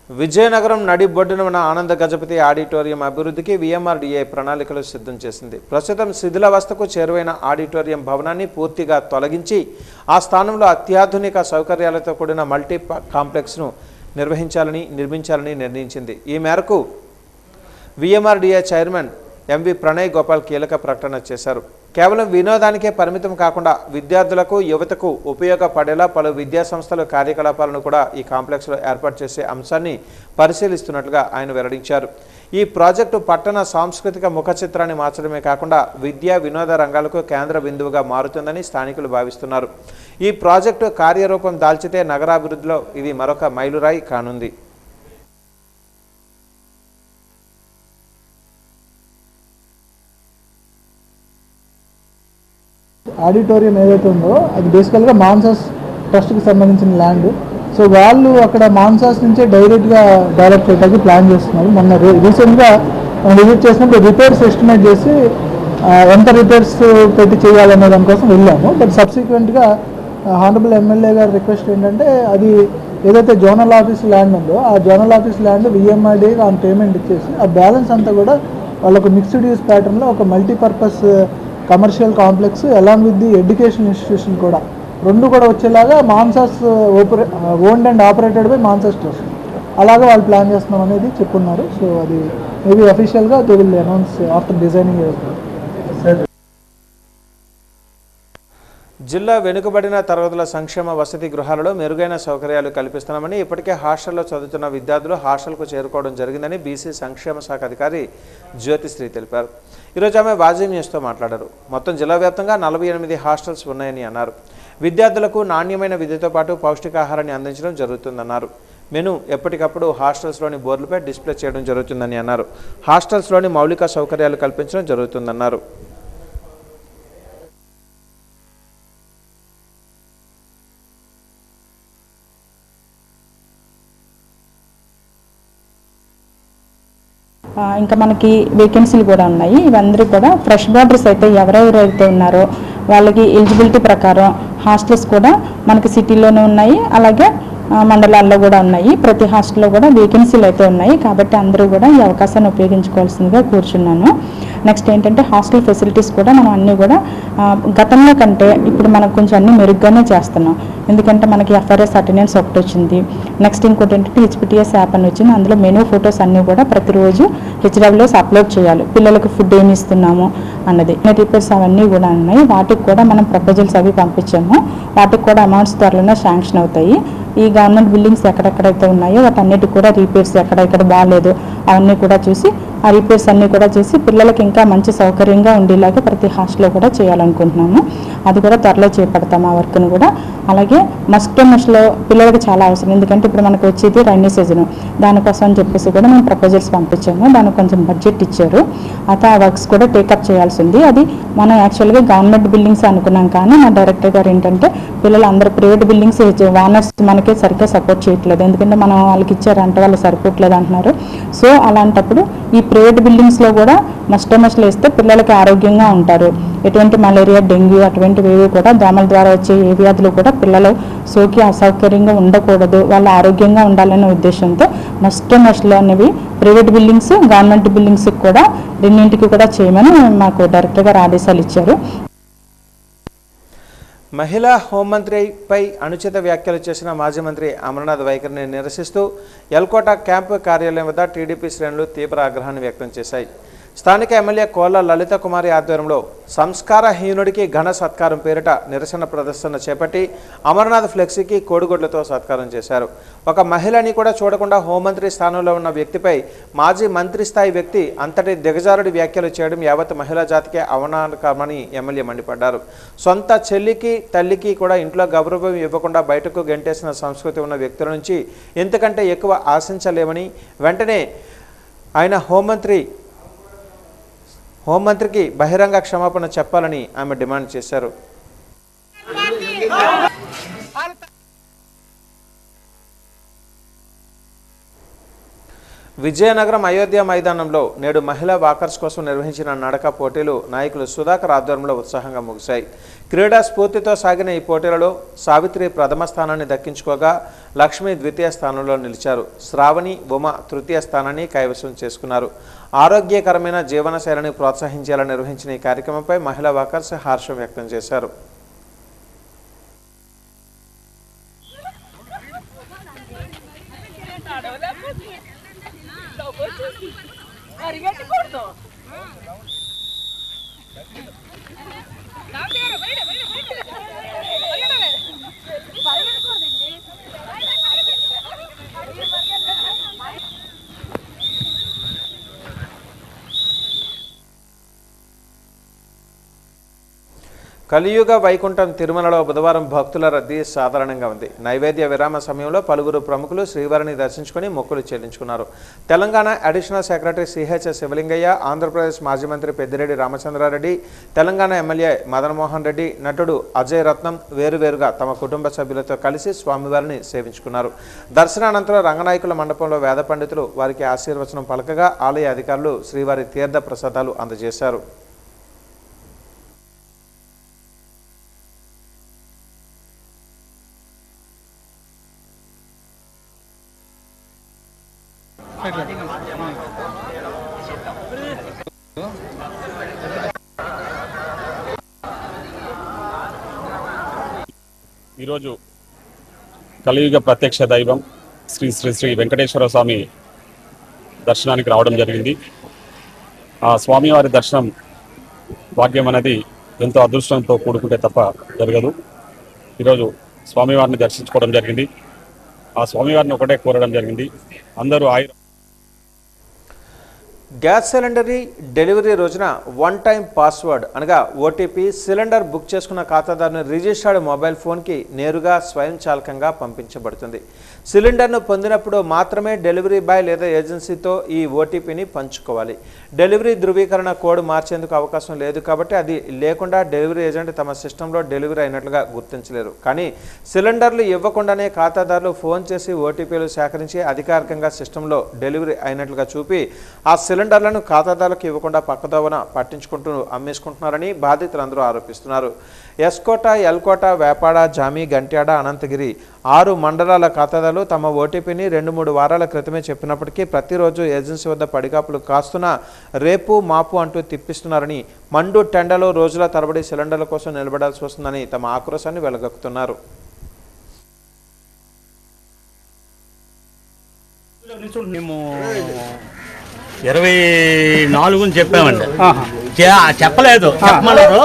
విజయనగరం నడిబొడ్డున ఉన్న ఆనంద గజపతి ఆడిటోరియం అభివృద్ధికి VMRDA ప్రణాళికలు సిద్ధం చేసింది. ప్రస్తుతం శిథిలావస్థకు చేరువైన ఆడిటోరియం భవనాన్ని పూర్తిగా తొలగించి ఆ స్థానంలో అత్యాధునిక సౌకర్యాలతో కూడిన మల్టీ కాంప్లెక్స్ను నిర్మించాలని నిర్ణయించింది. ఈ మేరకు VMRDA chairman MV Pranay Gopal కీలక ప్రకటన చేశారు. కేవలం వినోదానికే పరిమితం కాకుండా విద్యార్థులకు యువతకు ఉపయోగపడేలా పలు విద్యా సంస్థల కార్యకలాపాలను కూడా ఈ కాంప్లెక్స్లో ఏర్పాటు చేసే అంశాన్ని పరిశీలిస్తున్నట్లుగా ఆయన వెల్లడించారు. ఈ ప్రాజెక్టు పట్టణ సాంస్కృతిక ముఖ చిత్రాన్ని మార్చడమే కాకుండా విద్యా వినోద రంగాలకు కేంద్ర బిందువుగా మారుతుందని స్థానికులు భావిస్తున్నారు. ఈ ప్రాజెక్టు కార్యరూపం దాల్చితే నగరాభివృద్ధిలో ఇది మరొక మైలురాయి కానుంది. ఆడిటోరియం ఏదైతే ఉందో అది బేసికల్గా మాన్సాస్ ట్రస్ట్కి సంబంధించిన ల్యాండ్. సో వాళ్ళు అక్కడ మాన్సాస్ నుంచే డైరెక్ట్గా డెవలప్ చేయడానికి ప్లాన్ చేస్తున్నారు. మొన్న రీసెంట్గా విజిట్ చేసినప్పుడు రిపేర్స్ ఎస్టిమేట్ చేసి ఎంత రిపేర్స్ పెట్టి చేయాలనే దానికోసం వెళ్ళాము. బట్ సబ్సిక్వెంట్గా హానరబుల్ ఎమ్మెల్యే గారి రిక్వెస్ట్ ఏంటంటే అది ఏదైతే జోనల్ ఆఫీస్ ల్యాండ్ ఉందో ఆ zonal office land VMRDA on payment ఇచ్చేసి ఆ బ్యాలెన్స్ అంతా కూడా వాళ్ళకు మిక్స్డ్ యూస్ ప్యాటర్న్లో ఒక multipurpose commercial complex along with the education institution కూడా రెండు కూడా వచ్చేలాగా Mansas owned and operated by Mansas trust అలాగే వాళ్ళు ప్లాన్ చేస్తున్నాం అనేది చెప్పున్నారు. సో అది మేబీ అఫీషియల్గా they will announce after designing. జిల్లా వెనుకబడిన తరగతుల సంక్షేమ వసతి గృహాలలో మెరుగైన సౌకర్యాలు కల్పిస్తున్నామని, ఇప్పటికే హాస్టల్లో చదువుతున్న విద్యార్థులు హాస్టల్కు చేరుకోవడం జరిగిందని బీసీ సంక్షేమ శాఖ అధికారి జ్యోతిశ్రీ తెలిపారు. ఈరోజు ఆమె వాజీ న్యూస్తో మాట్లాడారు. మొత్తం జిల్లా వ్యాప్తంగా 48 హాస్టల్స్ ఉన్నాయని అన్నారు. విద్యార్థులకు నాణ్యమైన విద్యతో పాటు పౌష్టికాహారాన్ని అందించడం జరుగుతుందన్నారు. మెను ఎప్పటికప్పుడు హాస్టల్స్లోని బోర్డులపై డిస్ప్లే చేయడం జరుగుతుందని అన్నారు. హాస్టల్స్లోని మౌలిక సౌకర్యాలు కల్పించడం జరుగుతుందన్నారు. ఇంకా మనకి వేకెన్సీలు కూడా ఉన్నాయి. ఇవందరూ కూడా ఫ్రెష్ బార్డర్స్ అయితే ఎవరెవరైతే ఉన్నారో వాళ్ళకి ఎలిజిబిలిటీ ప్రకారం హాస్టల్స్ కూడా మనకి సిటీలోనే ఉన్నాయి, అలాగే మండలాల్లో కూడా ఉన్నాయి. ప్రతి హాస్టల్లో కూడా వేకెన్సీలు అయితే ఉన్నాయి. కాబట్టి అందరూ కూడా ఈ అవకాశాన్ని ఉపయోగించుకోవాల్సిందిగా కూర్చున్నాను. నెక్స్ట్ ఏంటంటే హాస్టల్ ఫెసిలిటీస్ కూడా మనం అన్నీ కూడా గతంలో కంటే ఇప్పుడు మనకు కొంచెం అన్నీ మెరుగ్గానే చేస్తున్నాం. ఎందుకంటే మనకి ఎఫ్ఆర్ఎస్ అటెండెన్స్ ఒకటి వచ్చింది. నెక్స్ట్ ఇంకోటి ఏంటంటే హెచ్పిటిఎస్ యాప్ అని వచ్చింది. అందులో మెనూ ఫొటోస్ అన్నీ కూడా ప్రతిరోజు హెచ్డబ్ల్యూఎస్ అప్లోడ్ చేయాలి. పిల్లలకు ఫుడ్ ఏమి ఇస్తున్నాము అన్నది రిపేర్స్ అవన్నీ కూడా ఉన్నాయి. వాటికి కూడా మనం ప్రపోజల్స్ అవి పంపించాము. వాటికి కూడా అమౌంట్స్ త్వరలోనే శాంక్షన్ అవుతాయి. ఈ గవర్నమెంట్ బిల్డింగ్స్ ఎక్కడెక్కడైతే ఉన్నాయో వాటన్నిటికి కూడా రిపేర్స్ ఎక్కడెక్కడ బాగాలేదు అవన్నీ కూడా చూసి ఆ రిపేర్స్ అన్నీ కూడా చేసి పిల్లలకి ఇంకా మంచి సౌకర్యంగా ఉండేలాగా ప్రతి హాస్టల్లో కూడా చేయాలనుకుంటున్నాము. అది కూడా త్వరలో చేపడతాము ఆ వర్క్ను కూడా. అలాగే మస్కిటో మెష్లో పిల్లలకి చాలా అవసరం. ఎందుకంటే ఇప్పుడు మనకు వచ్చేది రైనీ సీజన్, దానికోసం అని చెప్పేసి కూడా మేము ప్రపోజల్స్ పంపించాము. దానికి కొంచెం బడ్జెట్ ఇచ్చారు. అయితే ఆ వర్క్స్ కూడా టేకప్ చేయాల్సి ఉంది. అది మనం యాక్చువల్గా గవర్నమెంట్ బిల్డింగ్స్ అనుకున్నాం, కానీ మా డైరెక్టర్ గారు ఏంటంటే పిల్లలు అందరూ ప్రైవేట్ బిల్డింగ్స్ ఓనర్స్ మనకి సరిగ్గా సపోర్ట్ చేయట్లేదు. ఎందుకంటే మనం వాళ్ళకి ఇచ్చారంటే వాళ్ళు సరిపోవట్లేదు అంటున్నారు. సో అలాంటప్పుడు ఈ ప్రైవేట్ బిల్డింగ్స్లో కూడా మస్కిటో మెష్లు వేస్తే పిల్లలకి ఆరోగ్యంగా ఉంటారు. ఎటువంటి మలేరియా, డెంగ్యూ అటువంటివి ఏవి కూడా దోమల ద్వారా వచ్చే ఏ వ్యాధులు కూడా పిల్లలు సోకి అసౌకర్యంగా ఉండకూడదు, వాళ్ళు ఆరోగ్యంగా ఉండాలనే ఉద్దేశంతో మస్కిటో మెష్లు అనేవి ప్రైవేట్ బిల్డింగ్స్, గవర్నమెంట్ బిల్డింగ్స్ కూడా రెండింటికి కూడా చేయమని మాకు డైరెక్టర్ గారు ఆదేశాలు ఇచ్చారు. మహిళా హోంమంత్రిపై అనుచిత వ్యాఖ్యలు చేసిన మాజీ మంత్రి అమర్నాథ్ వైఖరిని నిరసిస్తూ ఎల్కోట క్యాంపు కార్యాలయం వద్ద టీడీపీ శ్రేణులు తీవ్ర ఆగ్రహాన్ని వ్యక్తం చేశాయి. స్థానిక ఎమ్మెల్యే కోళ్ల లలిత కుమారి ఆధ్వర్యంలో సంస్కారహీనుడికి ఘన సత్కారం పేరిట నిరసన ప్రదర్శన చేపట్టి అమర్నాథ్ ఫ్లెక్సీకి కోడిగుడ్లతో సత్కారం చేశారు. ఒక మహిళని కూడా చూడకుండా హోంమంత్రి స్థానంలో ఉన్న వ్యక్తిపై మాజీ మంత్రి స్థాయి వ్యక్తి అంతటి దిగజారుడి వ్యాఖ్యలు చేయడం యావత్ మహిళా జాతికే అవమానకరమని ఎమ్మెల్యే మండిపడ్డారు. సొంత చెల్లికి తల్లికి కూడా ఇంట్లో గౌరవం ఇవ్వకుండా బయటకు గెంటేసిన సంస్కృతి ఉన్న వ్యక్తుల నుంచి ఎంతకంటే ఎక్కువ ఆశించలేమని, వెంటనే ఆయన హోంమంత్రికి బహిరంగ క్షమాపణ చెప్పాలని ఆమె డిమాండ్ చేశారు. విజయనగరం అయోధ్య మైదానంలో నేడు మహిళా వాకర్స్ కోసం నిర్వహించిన నడక పోటీలు నాయకులు సుధాకర్ ఆధ్వర్యంలో ఉత్సాహంగా ముగిశాయి. క్రీడా స్ఫూర్తితో సాగిన ఈ పోటీలలో సావిత్రి ప్రథమ స్థానాన్ని దక్కించుకోగా లక్ష్మి ద్వితీయ స్థానంలో నిలిచారు. శ్రావణి, ఉమ తృతీయ స్థానాన్ని కైవసం చేసుకున్నారు. ఆరోగ్యకరమైన జీవనశైలిని ప్రోత్సహించేలా నిర్వహించిన ఈ కార్యక్రమంపై మహిళా వాకర్స్ హర్షం వ్యక్తం చేశారు. కలియుగ వైకుంఠం తిరుమలలో బుధవారం భక్తుల రద్దీ సాధారణంగా ఉంది. నైవేద్య విరామ సమయంలో పలువురు ప్రముఖులు శ్రీవారిని దర్శించుకుని మొక్కులు చెల్లించుకున్నారు. Telangana additional secretary CH Sivalingaiah, Andhra Pradesh మాజీ మంత్రి పెద్దిరెడ్డి రామచంద్రారెడ్డి, తెలంగాణ ఎమ్మెల్యే మదన్మోహన్ రెడ్డి, నటుడు అజయ్ రత్నం వేరువేరుగా తమ కుటుంబ సభ్యులతో కలిసి స్వామివారిని సేవించుకున్నారు. దర్శనానంతరం రంగనాయకుల మండపంలో వేద పండితులు వారికి ఆశీర్వచనం పలకగా ఆలయ అధికారులు శ్రీవారి తీర్థ ప్రసాదాలు అందజేశారు. ఈరోజు కలియుగ ప్రత్యక్ష దైవం శ్రీ శ్రీ శ్రీ వెంకటేశ్వర స్వామి దర్శనానికి రావడం జరిగింది. ఆ స్వామివారి దర్శనం భాగ్యం అనేది ఎంతో అదృష్టంతో కూడుకుంటే తప్ప జరగదు. ఈరోజు స్వామివారిని దర్శించుకోవడం జరిగింది. ఆ స్వామివారిని ఒకటే కోరడం జరిగింది, అందరూ గ్యాస్ సిలిండర్ డెలివరీ రోజున వన్ టైం పాస్వర్డ్ అనగా ఓటీపీ సిలిండర్ బుక్ చేసుకున్న ఖాతాదారుని రిజిస్టర్డ్ మొబైల్ ఫోన్కి నేరుగా స్వయంచాలకంగా పంపించబడుతుంది. సిలిండర్ను పొందినప్పుడు మాత్రమే డెలివరీ బాయ్ లేదా ఏజెన్సీతో ఈ ఓటీపీని పంచుకోవాలి. డెలివరీ ధృవీకరణ కోడ్ మార్చేందుకు అవకాశం లేదు కాబట్టి అది లేకుండా డెలివరీ ఏజెంట్ తమ సిస్టంలో డెలివరీ అయినట్లుగా గుర్తించలేరు. కానీ సిలిండర్లు ఇవ్వకుండానే ఖాతాదారులు ఫోన్ చేసి ఓటీపీలు సేకరించి అధికారికంగా సిస్టంలో డెలివరీ అయినట్లుగా చూపి ఆ సిలిండర్లను ఖాతాదారులకు ఇవ్వకుండా పక్కదోవన పట్టించుకుంటూ అమ్మేసుకుంటున్నారని బాధితులందరూ ఆరోపిస్తున్నారు. ఎస్కోట, ఎల్కోట, వేపాడ, జామి, గంట్యాడ, అనంతగిరి 6 మండలాల ఖాతాదారులు తమ ఓటీపీని 2-3 వారాల క్రితమే చెప్పినప్పటికీ ప్రతిరోజు ఏజెన్సీ వద్ద పడిగాపులు కాస్తున్నా రేపు మాపు అంటూ తిప్పిస్తున్నారని, మండు టెండలో రోజుల తరబడి సిలిండర్ల కోసం నిలబడాల్సి వస్తుందని తమ ఆక్రోశాన్ని వెలగక్కుతున్నారు. మేము 24 చెప్పామండి, చెప్పలేదు. చెప్పమన్నారు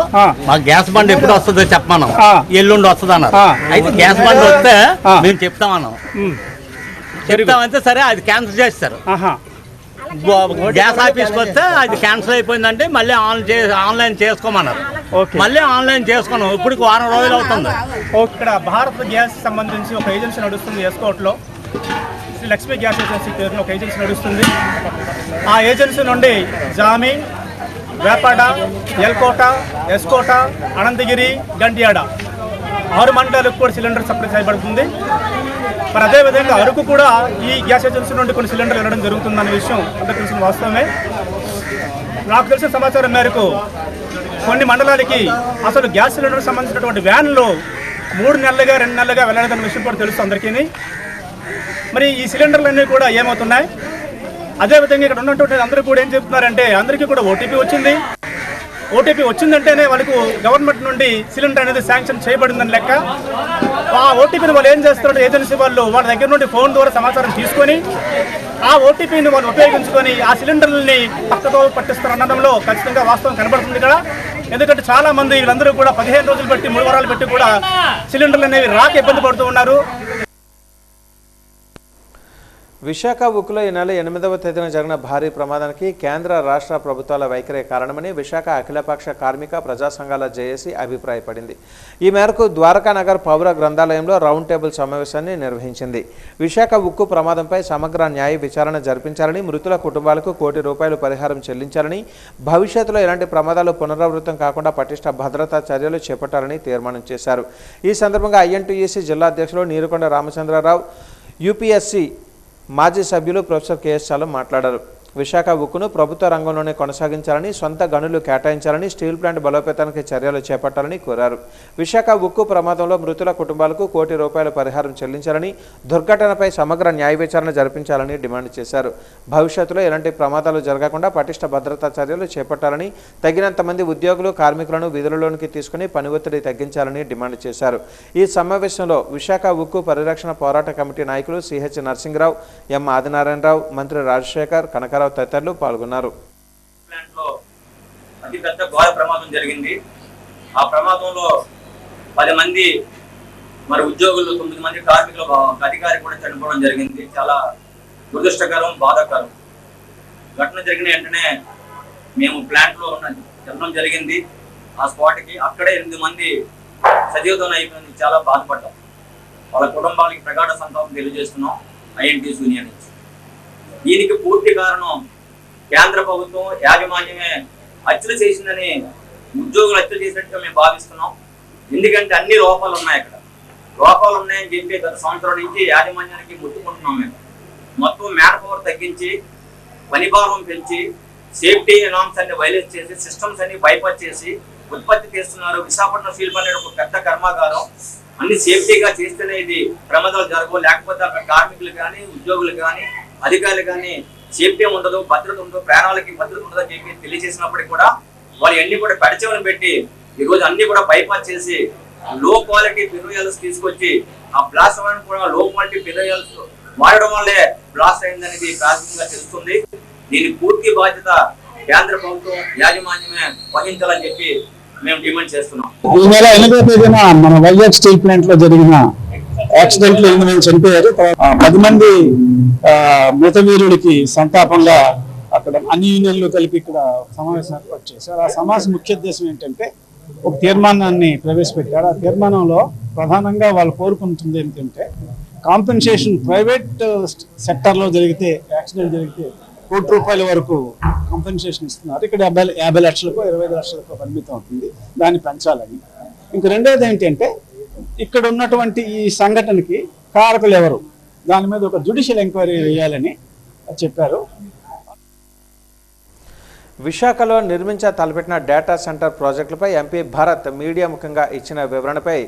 మాకు గ్యాస్ బండి ఎప్పుడు వస్తుందో చెప్పమన్నాం, ఎల్లుండి వస్తుంది అన్నారు. అయితే గ్యాస్ బండి వస్తే మేము చెప్తామన్నాం. చెప్తామంటే సరే అది క్యాన్సిల్ చేస్తారు. గ్యాస్ ఆఫీస్కి వస్తే అది క్యాన్సిల్ అయిపోయిందంటే మళ్ళీ ఆన్లైన్ చేసుకోమన్నారు. మళ్ళీ ఆన్లైన్ చేసుకున్నాం. ఇప్పుడు వారం రోజులు అవుతుంది. ఇక్కడ భారత్ గ్యాస్ సంబంధించి ఒక ఏజెన్సీ నడుస్తుంది ఎస్కోట్లో. శ్రీ లక్ష్మీ గ్యాస్ ఏజెన్సీ పేరున ఒక ఏజెన్సీ నడుస్తుంది. ఆ ఏజెన్సీ నుండి జామి, వేపాడ, ఎల్కోట, ఎస్కోట, అనంతగిరి, గంట్యాడ 6 మండలాలకు కూడా సిలిండర్ సప్లై చేయబడుతుంది. మరి అదేవిధంగా అరకు కూడా ఈ గ్యాస్ ఏజెన్సీ నుండి కొన్ని సిలిండర్లు వెళ్ళడం జరుగుతుందనే విషయం అందరికీ తెలిసిన వాస్తవమే. నాకు తెలిసిన సమాచారం మేరకు కొన్ని మండలాలకి అసలు గ్యాస్ సిలిండర్కి సంబంధించినటువంటి వ్యాన్లు 3 నెలలుగా 2 నెలలుగా వెళ్ళలేదన్న విషయం కూడా తెలుసు అందరికీ. మరి ఈ సిలిండర్లన్నీ కూడా ఏమవుతున్నాయి? అదేవిధంగా ఇక్కడ ఉన్నటువంటి అందరూ కూడా ఏం చెప్తున్నారంటే అందరికీ కూడా ఓటీపీ వచ్చింది. ఓటీపీ వచ్చిందంటేనే వాళ్ళకు గవర్నమెంట్ నుండి సిలిండర్ అనేది శాంక్షన్ చేయబడిందని లెక్క. ఆ ఓటీపీని వాళ్ళు ఏం చేస్తారంటే ఏజెన్సీ వాళ్ళు వాళ్ళ దగ్గర నుండి ఫోన్ ద్వారా సమాచారం తీసుకొని ఆ ఓటీపీని వాళ్ళు ఉపయోగించుకొని ఆ సిలిండర్లని పక్కతో పట్టిస్తారనడంలో ఖచ్చితంగా వాస్తవం కనబడుతుంది ఇక్కడ. ఎందుకంటే చాలా మంది వీళ్ళందరూ కూడా 15 రోజులు బట్టి 3 వారాలు బట్టి కూడా సిలిండర్లు అనేవి రాక ఇబ్బంది పడుతూ ఉన్నారు. విశాఖ ఉక్కులో ఈ నెల 8వ తేదీన జరిగిన భారీ ప్రమాదానికి కేంద్ర రాష్ట్ర ప్రభుత్వాల వైఖరే కారణమని విశాఖ అఖిలపక్ష కార్మిక ప్రజా సంఘాల జేఏసీ అభిప్రాయపడింది. ఈ మేరకు ద్వారకానగర్ పౌర గ్రంథాలయంలో రౌండ్ టేబుల్ సమావేశాన్ని నిర్వహించింది. విశాఖ ఉక్కు ప్రమాదంపై సమగ్ర న్యాయ విచారణ జరిపించాలని, మృతుల కుటుంబాలకు ₹1 కోటి పరిహారం చెల్లించాలని, భవిష్యత్తులో ఎలాంటి ప్రమాదాలు పునరావృతం కాకుండా పటిష్ట భద్రతా చర్యలు చేపట్టాలని తీర్మానం చేశారు. ఈ సందర్భంగా ఐఎన్టీయూసీ జిల్లా అధ్యక్షులు నీరుకొండ రామచంద్రరావు, యూపీఎస్సీ మాజీ సభ్యులు ప్రొఫెసర్ కేఎస్ చాలం మాట్లాడారు. విశాఖ ఉక్కును ప్రభుత్వ రంగంలోనే కొనసాగించాలని, సొంత గనులు కేటాయించాలని, స్టీల్ ప్లాంట్ బలోపేతానికి చర్యలు చేపట్టాలని కోరారు. విశాఖ ఉక్కు ప్రమాదంలో మృతుల కుటుంబాలకు ₹1 కోటి పరిహారం చెల్లించాలని, దుర్ఘటనపై సమగ్ర న్యాయ విచారణ జరిపించాలని డిమాండ్ చేశారు. భవిష్యత్తులో ఎలాంటి ప్రమాదాలు జరగకుండా పటిష్ట భద్రతా చర్యలు చేపట్టాలని, తగినంత మంది ఉద్యోగులు, కార్మికులను విధులలోనికి తీసుకుని పని ఒత్తిడి తగ్గించాలని డిమాండ్ చేశారు. ఈ సమావేశంలో విశాఖ ఉక్కు పరిరక్షణ పోరాట కమిటీ నాయకులు సిహెచ్ నరసింహరావు, ఎం ఆదినారాయణరావు, మంత్రి రాజశేఖర్, కనకరావు తదితరులు పాల్గొన్నారు. అతి పెద్ద ఘోర ప్రమాదం జరిగింది. ఆ ప్రమాదంలో 10 మంది మరి ఉద్యోగులు, 9 మంది కార్మికులు, ఒక అధికారి కూడా చనిపోవడం జరిగింది. చాలా దురదృష్టకరం, బాధాకరం. ఘటన జరిగిన వెంటనే మేము ప్లాంట్ లో వెళ్ళడం జరిగింది. ఆ స్పాట్ కి అక్కడే 8 మంది సజీవితం అయిపోయింది. చాలా బాధపడ్డాం. వాళ్ళ కుటుంబాలకి ప్రగాఢ సంతాపం తెలియజేస్తున్నాం ఐఎన్టీయూసీ యూనియన్ నుంచి. దీనికి పూర్తి కారణం కేంద్ర ప్రభుత్వం యాజమాన్యమే హత్యలు చేసిందని, ఉద్యోగులు హత్యలు చేసినట్టుగా మేము భావిస్తున్నాం. ఎందుకంటే అన్ని లోపాలు ఉన్నాయి. అక్కడ లోపాలు ఉన్నాయని చెప్పి గత సంవత్సరం నుంచి యాజమాన్యానికి ముట్టుకుంటున్నాం. మేము మొత్తం మ్యాన్ పవర్ తగ్గించి, పనిభారం పెంచి, సేఫ్టీ నామ్స్ అన్ని వైలేట్ చేసి, సిస్టమ్స్ అన్ని బైపాస్ చేసి ఉత్పత్తి చేస్తున్నారు. విశాఖపట్నం స్టీల్ ప్లాంట్ ఒక పెద్ద కర్మాగారం. అన్ని సేఫ్టీగా చేస్తేనే ఇది ప్రమాదాలు జరగవు. లేకపోతే అక్కడ కార్మికులు కానీ, ఉద్యోగులు కానీ, అధికారులు కానీ సేఫ్టీ ఉండదు, భద్రత ఉండదు, ప్రాణాలకి భద్రత ఉండదని చెప్పి తెలియజేసినప్పటికీ కూడా వాళ్ళు అన్ని కూడా పెడచెవని పెట్టి ఈ రోజు అన్ని కూడా బైపాస్ చేసి లో క్వాలిటీ ఫినోయిల్స్ తీసుకొచ్చి ఆ బ్లాస్ట్ అవ్వడానికి కూడా లో క్వాలిటీ ఫినోయిల్స్ వాడడం వల్లే బ్లాస్ట్ అయిందనేది ప్రాథమికంగా తెలుస్తుంది. దీని పూర్తి బాధ్యత కేంద్ర ప్రభుత్వం యాజమాన్యమే వహించాలని చెప్పి మేము డిమాండ్ చేస్తున్నాం. ఈ నెల 8వ తేదీన మన వైజాగ్ స్టీల్ ప్లాంట్ లో జరిగిన యాక్సిడెంట్ లో 8 మంది చనిపోయారు. 10 మంది మృతవీరుడికి సంతాపంగా అక్కడ అన్ని యూనియన్లు కలిపి ఇక్కడ సమావేశం ఏర్పాటు చేశారు. ఆ సమావేశం ముఖ్య ఉద్దేశం ఏంటంటే ఒక తీర్మానాన్ని ప్రవేశపెట్టారు. ఆ తీర్మానంలో ప్రధానంగా వాళ్ళు కోరుకుంటుంది ఏంటంటే కాంపెన్సేషన్ ప్రైవేట్ సెక్టర్లో జరిగితే యాక్సిడెంట్ జరిగితే ₹1,00,00,000 వరకు కాంపెన్సేషన్ ఇస్తున్నారు. ఇక్కడ 50 లక్షలకో 25 లక్షలకో పరిమితం అవుతుంది. దాన్ని పెంచాలని. ఇంక రెండోది ఏంటంటే ఇక్కడ ఉన్నటువంటి ఈ సంఘటనకి కారకులు ఎవరు, దాని మీద ఒక జ్యుడిషియల్ ఎంక్వైరీ వేయాలని చెప్పారు. విశాఖలో తలపెట్టిన డేటా సెంటర్ ప్రాజెక్టులపై ఎంపీ భరత్ మీడియా ముఖంగా ఇచ్చిన వివరణపై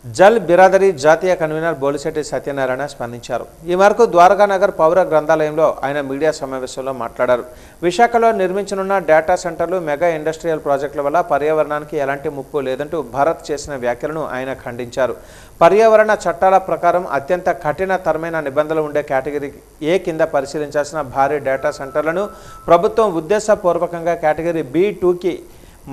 జల్ బిరాదరీ జాతీయ కన్వీనర్ బోలిశెట్టి సత్యనారాయణ స్పందించారు. ఈ మేరకు ద్వారకానగర్ పౌర గ్రంథాలయంలో ఆయన మీడియా సమావేశంలో మాట్లాడారు. విశాఖలో నిర్మించనున్న డేటా సెంటర్లు మెగా ఇండస్ట్రియల్ ప్రాజెక్టుల వల్ల పర్యావరణానికి ఎలాంటి ముప్పు లేదంటూ భారత్ చేసిన వ్యాఖ్యలను ఆయన ఖండించారు. పర్యావరణ చట్టాల ప్రకారం అత్యంత కఠినతరమైన నిబంధనలు ఉండే కేటగిరీ ఏ కింద పరిశీలించాల్సిన భారీ డేటా సెంటర్లను ప్రభుత్వం ఉద్దేశపూర్వకంగా కేటగిరీ B2కి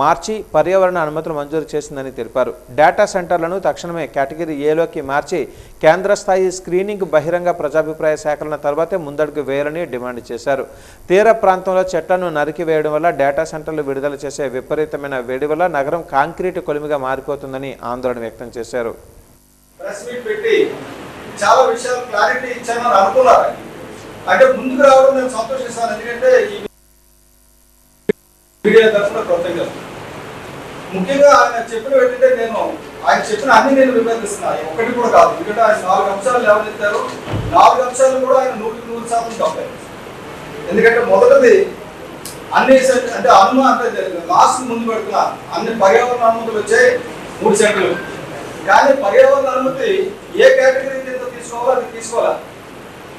మార్చి పర్యావరణ అనుమతులు మంజూరు చేసిందని తెలిపారు. డేటా సెంటర్లను తక్షణమే కేటగిరీ ఏలోకి మార్చి కేంద్ర స్థాయి స్క్రీనింగ్ బహిరంగ ప్రజాభిప్రాయ సేకరణ తర్వాతే ముందడుగు వేయాలని డిమాండ్ చేశారు. తీర ప్రాంతంలో చెట్లను నరికివేయడం వల్ల డేటా సెంటర్లు విడుదల చేసే విపరీతమైన వేడి వల్ల నగరం కాంక్రీటు కొలిమిగా మారిపోతుందని ఆందోళన వ్యక్తం చేశారు. ప్రెస్ మీట్ పెట్టి చాలా విషయాలు క్లారిటీ ఇచ్చానని అనుకున్నారు. అంటే ముందుకు రావడం నేను సంతోషిస్తాను. ఎందుకంటే మీడియా తరఫున కృతజ్ఞతలు. ముఖ్యంగా ఆయన చెప్పిన ఏంటంటే ఆయన చెప్పిన అన్ని నేను విమర్శిస్తున్నాను. ఒకటి కూడా కాదు. ఎందుకంటే ఆయన 4 అంశాలు లేవనెత్తారు. 4 అంశాలు కూడా ఆయన 100% తప్పే. ఎందుకంటే మొదటిది అన్ని అంటే అంటే లాస్ట్ ముందు పెడుతున్నా అన్ని పర్యావరణ అనుమతులు వచ్చాయి 3 సెంటర్లు. కానీ పర్యావరణ అనుమతి ఏ కేటగిరీ కింద తీసుకోవాలో అది తీసుకోవాలి.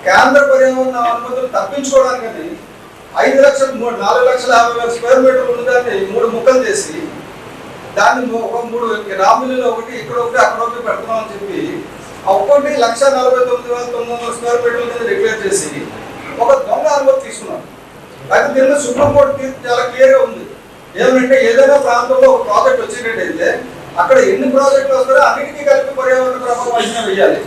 కేంద్ర పర్యావరణ అనుమతులు తప్పించుకోవడానికి 4,50,000 స్క్వేర్ మీటర్లు ఉన్నదాన్ని 3 ముక్కలు చేసి దాన్ని 3 రాములలో ఒకటి ఇక్కడ ఒకటి అక్కడ ఒకటి పెడుతున్నామని చెప్పి ఆ ఒక్కటి 1,49,900 స్క్వేర్ మీటర్ల కింద డిక్లేర్ చేసి ఒక దొంగ అనుమతి తీసుకున్నాం. అయితే దీనిలో సుప్రీంకోర్టు తీర్పు చాలా క్లియర్గా ఉంది. ఏమంటే ఏదైనా ప్రాంతంలో ఒక ప్రాజెక్ట్ వచ్చేటట్టయితే అక్కడ ఎన్ని ప్రాజెక్టులు వస్తారో అన్నిటికీ కలిపి పర్యావరణ ప్రభావం అంచనా వేయాలి.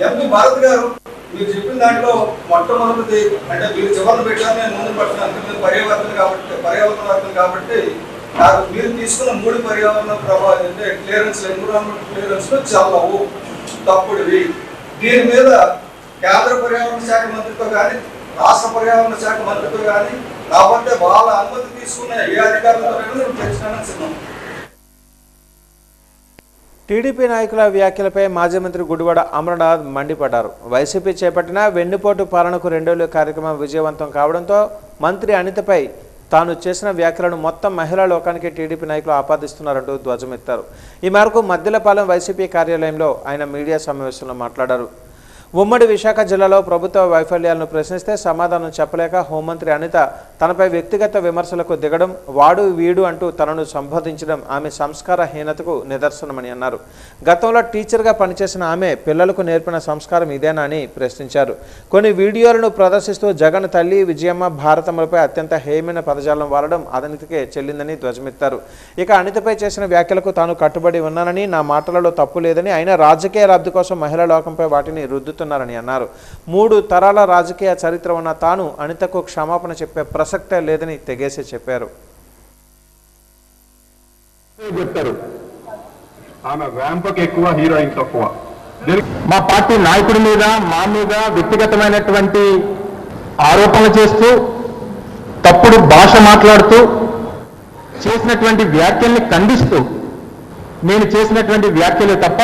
ఎంపీ భారత్ గారు మీరు చెప్పిన దాంట్లో మొట్టమొదటిది అంటే మీరు చివరిని పెట్టాను, నేను ముందు పడుతున్నాను. మీరు పర్యావరణవర్తం కాబట్టి మీరు తీసుకున్న 3 పర్యావరణ ప్రభావం అంటే క్లియరెన్స్ ఎన్విరాన్మెంట్ క్లియరెన్స్ చాలా తప్పుడువి. దీని మీద కేంద్ర పర్యావరణ శాఖ మంత్రితో కానీ రాష్ట్ర పర్యావరణ శాఖ మంత్రితో కానీ కాబట్టి వాళ్ళ అనుమతి తీసుకున్న ఏ అధికారులతో నేను తెచ్చుకోవడానికి సిద్ధం. టీడీపీ నాయకుల వ్యాఖ్యలపై మాజీ మంత్రి గుడివాడ అమరనాథ్ మండిపడ్డారు. వైసీపీ చేపట్టిన వెన్నుపోటు పాలనకు 2 రోజుల కార్యక్రమం విజయవంతం కావడంతో మంత్రి అనితపై తాను చేసిన వ్యాఖ్యలను మొత్తం మహిళా లోకానికి టీడీపీ నాయకులు ఆపాదిస్తున్నారంటూ ధ్వజమెత్తారు. ఈ మేరకు మద్దిలపాలెం వైసీపీ కార్యాలయంలో ఆయన మీడియా సమావేశంలో మాట్లాడారు. ఉమ్మడి విశాఖ జిల్లాలో ప్రభుత్వ వైఫల్యాలను ప్రశ్నిస్తే సమాధానం చెప్పలేక హోంమంత్రి అనిత తనపై వ్యక్తిగత విమర్శలకు దిగడం, వాడు వీడు అంటూ తనను సంబోధించడం ఆమె సంస్కారహీనతకు నిదర్శనమని అన్నారు. గతంలో టీచర్గా పనిచేసిన ఆమె పిల్లలకు నేర్పిన సంస్కారం ఇదేనా అని ప్రశ్నించారు. కొన్ని వీడియోలను ప్రదర్శిస్తూ జగన్ తల్లి, విజయమ్మ, భారతమ్మలపై అత్యంత హేయమైన పదజాలం వాడడం అతనికే చెల్లిందని ధ్వజమెత్తారు. ఇక అనితపై చేసిన వ్యాఖ్యలకు తాను కట్టుబడి ఉన్నానని, నా మాటలలో తప్పు లేదని, అయినా రాజకీయ లబ్ధి కోసం మహిళా లోకంపై వాటిని రుద్దుతున్నారని అన్నారు. 3 తరాల రాజకీయ చరిత్ర ఉన్న తాను అనితకు క్షమాపణ చెప్పే ప్రసక్తే లేదని తెగేసి చెప్పారు. మా పార్టీ నాయకుడి మీద, మా మీద వ్యక్తిగతమైనటువంటి ఆరోపణలు చేస్తూ, తప్పుడు భాష మాట్లాడుతూ, చేసినటువంటి వ్యాఖ్యల్ని ఖండిస్తూ నేను చేసినటువంటి వ్యాఖ్యలే తప్ప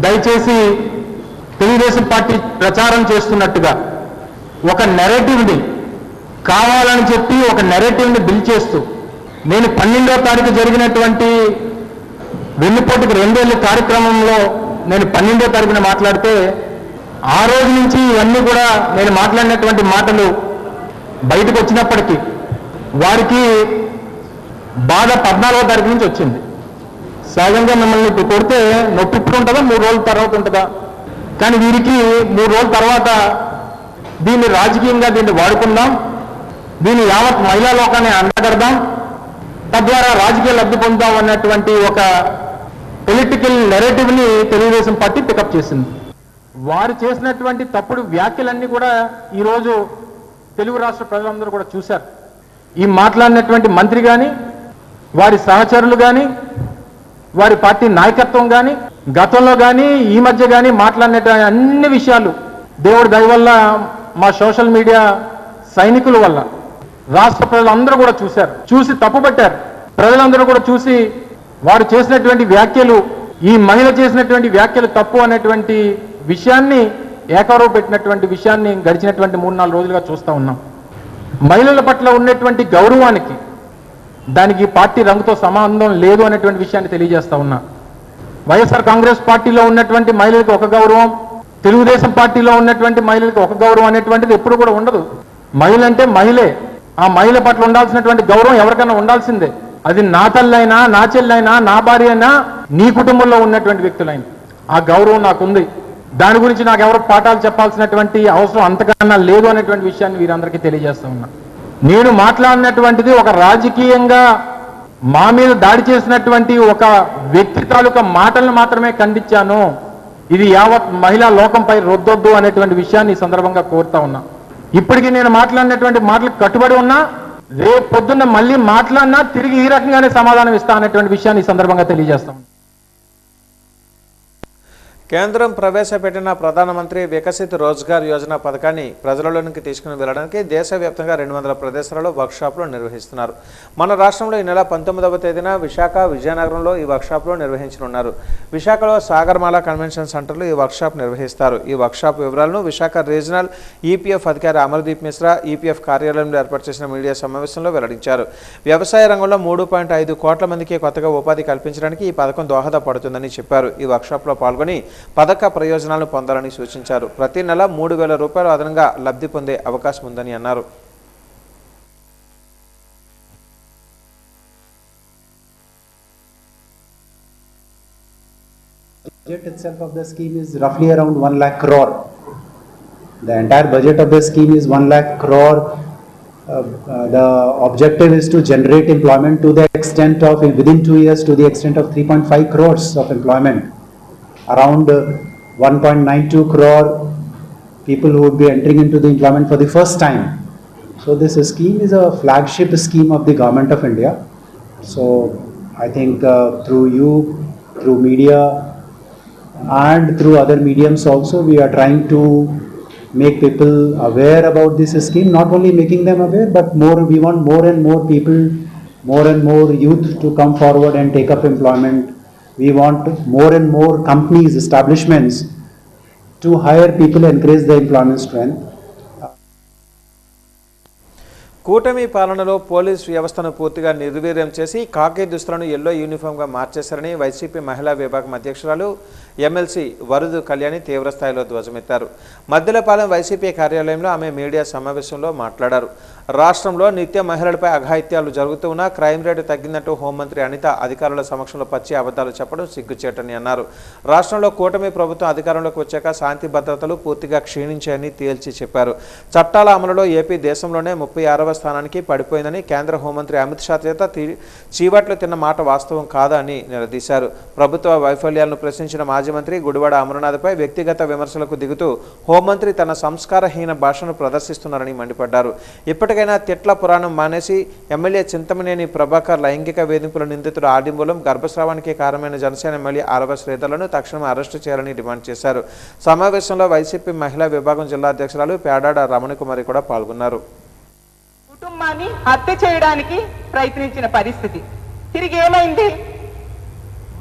దయచేసి తెలుగుదేశం పార్టీ ప్రచారం చేస్తున్నట్టుగా ఒక నెరేటివ్ని కావాలని చెప్పి ఒక నెరేటివ్ని బిల్డ్ చేస్తూ నేను 12వ తారీఖు జరిగినటువంటి వెన్నుపోటుకు 2 ఏళ్ళ కార్యక్రమంలో నేను 12వ తారీఖున మాట్లాడితే ఆ రోజు నుంచి ఇవన్నీ కూడా నేను మాట్లాడినటువంటి మాటలు బయటకు వచ్చినప్పటికీ వారికి బాధ 14వ తారీఖు నుంచి వచ్చింది. సహజంగా మిమ్మల్ని ఇప్పుడు కొడితే నొప్పి ఇప్పుడు ఉంటుందా 3 రోజుల తర్వాత ఉంటుందా? కానీ వీరికి 3 రోజుల తర్వాత దీన్ని రాజకీయంగా దీన్ని వాడుకుందాం, దీన్ని యావత్ మహిళా లోకాన్ని అండగడదాం, తద్వారా రాజకీయ లబ్ధి పొందుదాం అన్నటువంటి ఒక పొలిటికల్ నెరేటివ్ని తెలుగుదేశం పార్టీ పికప్ చేసింది. వారు చేసినటువంటి తప్పుడు వ్యాఖ్యలన్నీ కూడా ఈరోజు తెలుగు రాష్ట్ర ప్రజలందరూ కూడా చూశారు. ఈ మాట్లాడినటువంటి మంత్రి కానీ, వారి సహచరులు కానీ, వారి పార్టీ నాయకత్వం కానీ, గతంలో కానీ ఈ మధ్య కానీ మాట్లాడినటువంటి అన్ని విషయాలు దేవుడి దయ వల్ల, మా సోషల్ మీడియా సైనికుల వల్ల రాష్ట్ర ప్రజలందరూ కూడా చూశారు, చూసి తప్పుపట్టారు. ప్రజలందరూ కూడా చూసి వారు చేసినటువంటి వ్యాఖ్యలు, ఈ మహిళ చేసినటువంటి వ్యాఖ్యలు తప్పు అనేటువంటి విషయాన్ని ఏకరవు పెట్టినటువంటి విషయాన్ని గడిచినటువంటి 3-4 రోజులుగా చూస్తూ ఉన్నాం. మహిళల పట్ల ఉన్నటువంటి గౌరవానికి దానికి పార్టీ రంగుతో సంబంధం లేదు అనేటువంటి విషయాన్ని తెలియజేస్తా ఉన్నా. వైఎస్ఆర్ కాంగ్రెస్ పార్టీలో ఉన్నటువంటి మహిళలకు ఒక గౌరవం, తెలుగుదేశం పార్టీలో ఉన్నటువంటి మహిళలకు ఒక గౌరవం అనేటువంటిది ఎప్పుడు కూడా ఉండదు. మహిళ అంటే మహిళే. ఆ మహిళ పట్ల ఉండాల్సినటువంటి గౌరవం ఎవరికైనా ఉండాల్సిందే. అది నా తల్లైనా, నా చెల్లైనా, నా భార్య అయినా, నీ కుటుంబంలో ఉన్నటువంటి వ్యక్తులైనా ఆ గౌరవం నాకుంది. దాని గురించి నాకు ఎవరు పాఠాలు చెప్పాల్సినటువంటి అవసరం అంతకన్నా లేదు అనేటువంటి విషయాన్ని వీరందరికీ తెలియజేస్తా ఉన్నా. నేను మాట్లాడినటువంటిది ఒక రాజకీయంగా మా మీద దాడి చేసినటువంటి ఒక వ్యక్తి తాలూకా మాటలను మాత్రమే ఖండించాను. ఇది యావత్ మహిళా లోకంపై రుద్దొద్దు అనేటువంటి విషయాన్ని ఈ సందర్భంగా కోరుతా ఉన్నా. ఇప్పటికీ నేను మాట్లాడినటువంటి మాటలకు కట్టుబడి ఉన్నా, రేపు పొద్దున్న మళ్ళీ మాట్లాడినా తిరిగి ఈ రకంగానే సమాధానం ఇస్తా అనేటువంటి విషయాన్ని ఈ సందర్భంగా తెలియజేస్తాం. కేంద్రం ప్రవేశపెట్టిన ప్రధానమంత్రి వికసిత్ రోజ్గార్ యోజన పథకాన్ని ప్రజలలోనికి తీసుకుని వెళ్లడానికి దేశవ్యాప్తంగా 200 ప్రదేశాలలో వర్క్షాప్లు నిర్వహిస్తున్నారు. మన రాష్ట్రంలో ఈ నెల 19వ తేదీన విశాఖ, విజయనగరంలో ఈ వర్క్షాప్లు నిర్వహించనున్నారు. విశాఖలో సాగర్మాల కన్వెన్షన్ సెంటర్లో ఈ వర్క్షాప్ నిర్వహిస్తారు. ఈ వర్క్షాప్ వివరాలను విశాఖ రీజనల్ ఈపీఎఫ్ అధికారి అమర్దీప్ మిశ్రా ఈపీఎఫ్ కార్యాలయంలో ఏర్పాటు చేసిన మీడియా సమావేశంలో వెల్లడించారు. వ్యవసాయ రంగంలో 3.5 కోట్ల మందికి కొత్తగా ఉపాధి కల్పించడానికి ఈ పథకం దోహదపడుతుందని చెప్పారు. ఈ వర్క్షాప్లో పాల్గొని పథక ప్రయోజనాలను పొందాలని సూచించారు. ప్రతి నెల 3,000 రూపాయలు అదనంగా లబ్ధి పొందే అవకాశం ఉందని అన్నారు. Budget itself of the scheme is roughly around 1 lakh crore. The entire budget of the scheme is 1 lakh crore. The objective is to generate employment to the extent of, within 2 years, to the extent of 3.5 crores of employment. Around 1.92 crore people who would be entering into the employment for the first time. So this scheme is a flagship scheme of the Government of India. So I think through you, through media and through other mediums also, we are trying to make people aware about this scheme. Not only making them aware, but we want more and more people, more and more youth to come forward and take up employment. We want more and more companies, establishments to hire people, encourage the employment strength. కూటమి పాలనలో police వ్యవస్థను పూర్తిగా నిర్వీర్యం చేసి కాకి దుస్తులను yellow యూనిఫామ్గా మార్చేశారని YCP మహిళా విభాగం అధ్యక్షురాలు ఎమ్మెల్సీ వరుదు కళ్యాణి తీవ్రస్థాయిలో ధ్వజమెత్తారు. మద్దెలపాలెం వైసీపీ కార్యాలయంలో ఆమె మీడియా సమావేశంలో మాట్లాడారు. రాష్ట్రంలో నిత్య మహిళలపై అఘాయిత్యాలు జరుగుతూ ఉన్నా క్రైమ్ రేటు తగ్గిందంటూ హోంమంత్రి అనిత అధికారుల సమక్షంలో పచ్చి అబద్ధాలు చెప్పడం సిగ్గుచేటని అన్నారు. రాష్ట్రంలో కూటమి ప్రభుత్వం అధికారంలోకి వచ్చాక శాంతి భద్రతలు పూర్తిగా క్షీణించాయని తేల్చి చెప్పారు. చట్టాల అమలులో ఏపీ దేశంలోనే 36వ స్థానానికి పడిపోయిందని కేంద్ర హోంమంత్రి అమిత్ షా చేత చీవట్లు తిన్న మాట వాస్తవం కాదా అని నిలదీశారు. ప్రభుత్వ వైఫల్యాలను ప్రశ్నించిన మాజీ మంత్రి గుడివాడ అమరనాథ్పై వ్యక్తిగత విమర్శలకు దిగుతూ హోంమంత్రి తన సంస్కారహీన భాషను ప్రదర్శిస్తున్నారని మండిపడ్డారు. ఇప్పటికైనా తిట్ల పురాణం మానేసి ఎమ్మెల్యే చింతమనేని ప్రభాకర్ లైంగిక వేధింపుల నిందితుడు ఆదిమూలం గర్భస్రావానికి కారణమైన జనసేన ఎమ్మెల్యే ఆరవ శ్రీధర్లను తక్షణం అరెస్టు చేయాలని డిమాండ్ చేశారు. సమావేశంలో వైసీపీ మహిళా విభాగం జిల్లా అధ్యక్షురాలు పేడాడ రమణకుమారి కూడా పాల్గొన్నారు. కుటుంబాన్ని హత్య చేయడానికి ప్రయత్నించిన పరిస్థితి. తిరిగి ఏమైంది?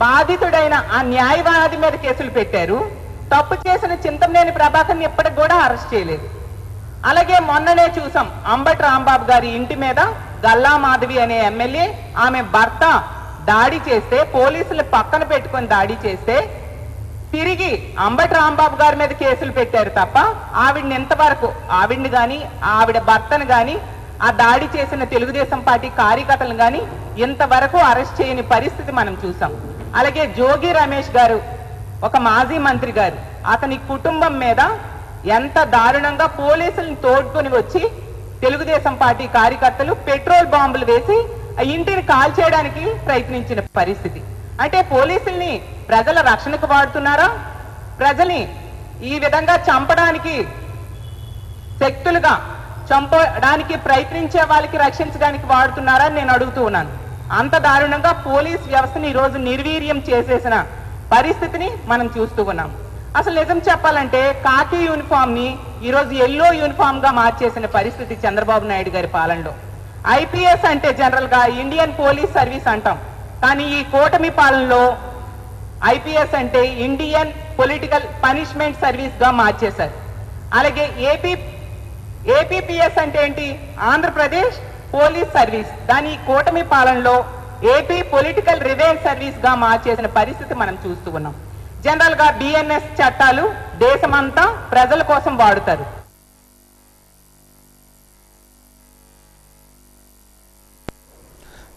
బాధితుడైన ఆ న్యాయవాది మీద కేసులు పెట్టారు. తప్పు చేసిన చింతమనేని ప్రభాకర్ని ఇప్పటికి కూడా అరెస్ట్ చేయలేదు. అలాగే మొన్ననే చూసాం అంబటి రాంబాబు గారి ఇంటి మీద గల్లా మాధవి అనే ఎమ్మెల్యే ఆమె భర్త దాడి చేస్తే పోలీసులు పక్కన పెట్టుకొని దాడి చేస్తే తిరిగి అంబటి రాంబాబు గారి మీద కేసులు పెట్టారు తప్ప ఆవిడని ఎంతవరకు ఆవిడ్ని కానీ ఆవిడ భర్తను కానీ ఆ దాడి చేసిన తెలుగుదేశం పార్టీ కార్యకర్తలను కానీ ఇంతవరకు అరెస్ట్ చేయని పరిస్థితి మనం చూసాం. అలాగే జోగి రమేష్ గారు ఒక మాజీ మంత్రి గారు అతని కుటుంబం మీద ఎంత దారుణంగా పోలీసులను తోడుకొని వచ్చి తెలుగుదేశం పార్టీ కార్యకర్తలు పెట్రోల్ బాంబులు వేసి ఆ ఇంటిని కాల్చేయడానికి ప్రయత్నించిన పరిస్థితి. అంటే పోలీసుల్ని ప్రజల రక్షణకు వాడుతున్నారా, ప్రజల్ని ఈ విధంగా చంపడానికి శక్తులుగా చంపడానికి ప్రయత్నించే వాళ్ళకి రక్షించడానికి వాడుతున్నారా నేను అడుగుతూ ఉన్నాను. అంత దారుణంగా పోలీస్ వ్యవస్థని ఈరోజు నిర్వీర్యం చేసేసిన పరిస్థితిని మనం చూస్తూ ఉన్నాం. అసలు నిజం చెప్పాలంటే కాకి యూనిఫామ్ ని ఈరోజు ఎల్లో యూనిఫామ్ గా మార్చేసిన పరిస్థితి చంద్రబాబు నాయుడు గారి పాలనలో. ఐపీఎస్ అంటే జనరల్ గా ఇండియన్ పోలీస్ సర్వీస్ అంటాం, కానీ ఈ కూటమి పాలనలో ఐపీఎస్ అంటే ఇండియన్ పొలిటికల్ పనిష్మెంట్ సర్వీస్ గా మార్చేశారు. అలాగే ఏపీపీఎస్ అంటే ఏంటి, ఆంధ్రప్రదేశ్ పోలీస్ సర్వీస్, దాని కూటమి పాలనలో ఏపీ పొలిటికల్ రివెంజ్ సర్వీస్ గా మార్చేసిన పరిస్థితి మనం చూస్తూ ఉన్నాం. జనరల్ గా బిఎన్ఎస్ చట్టాలు దేశమంతా ప్రజల కోసం వాడుతారు.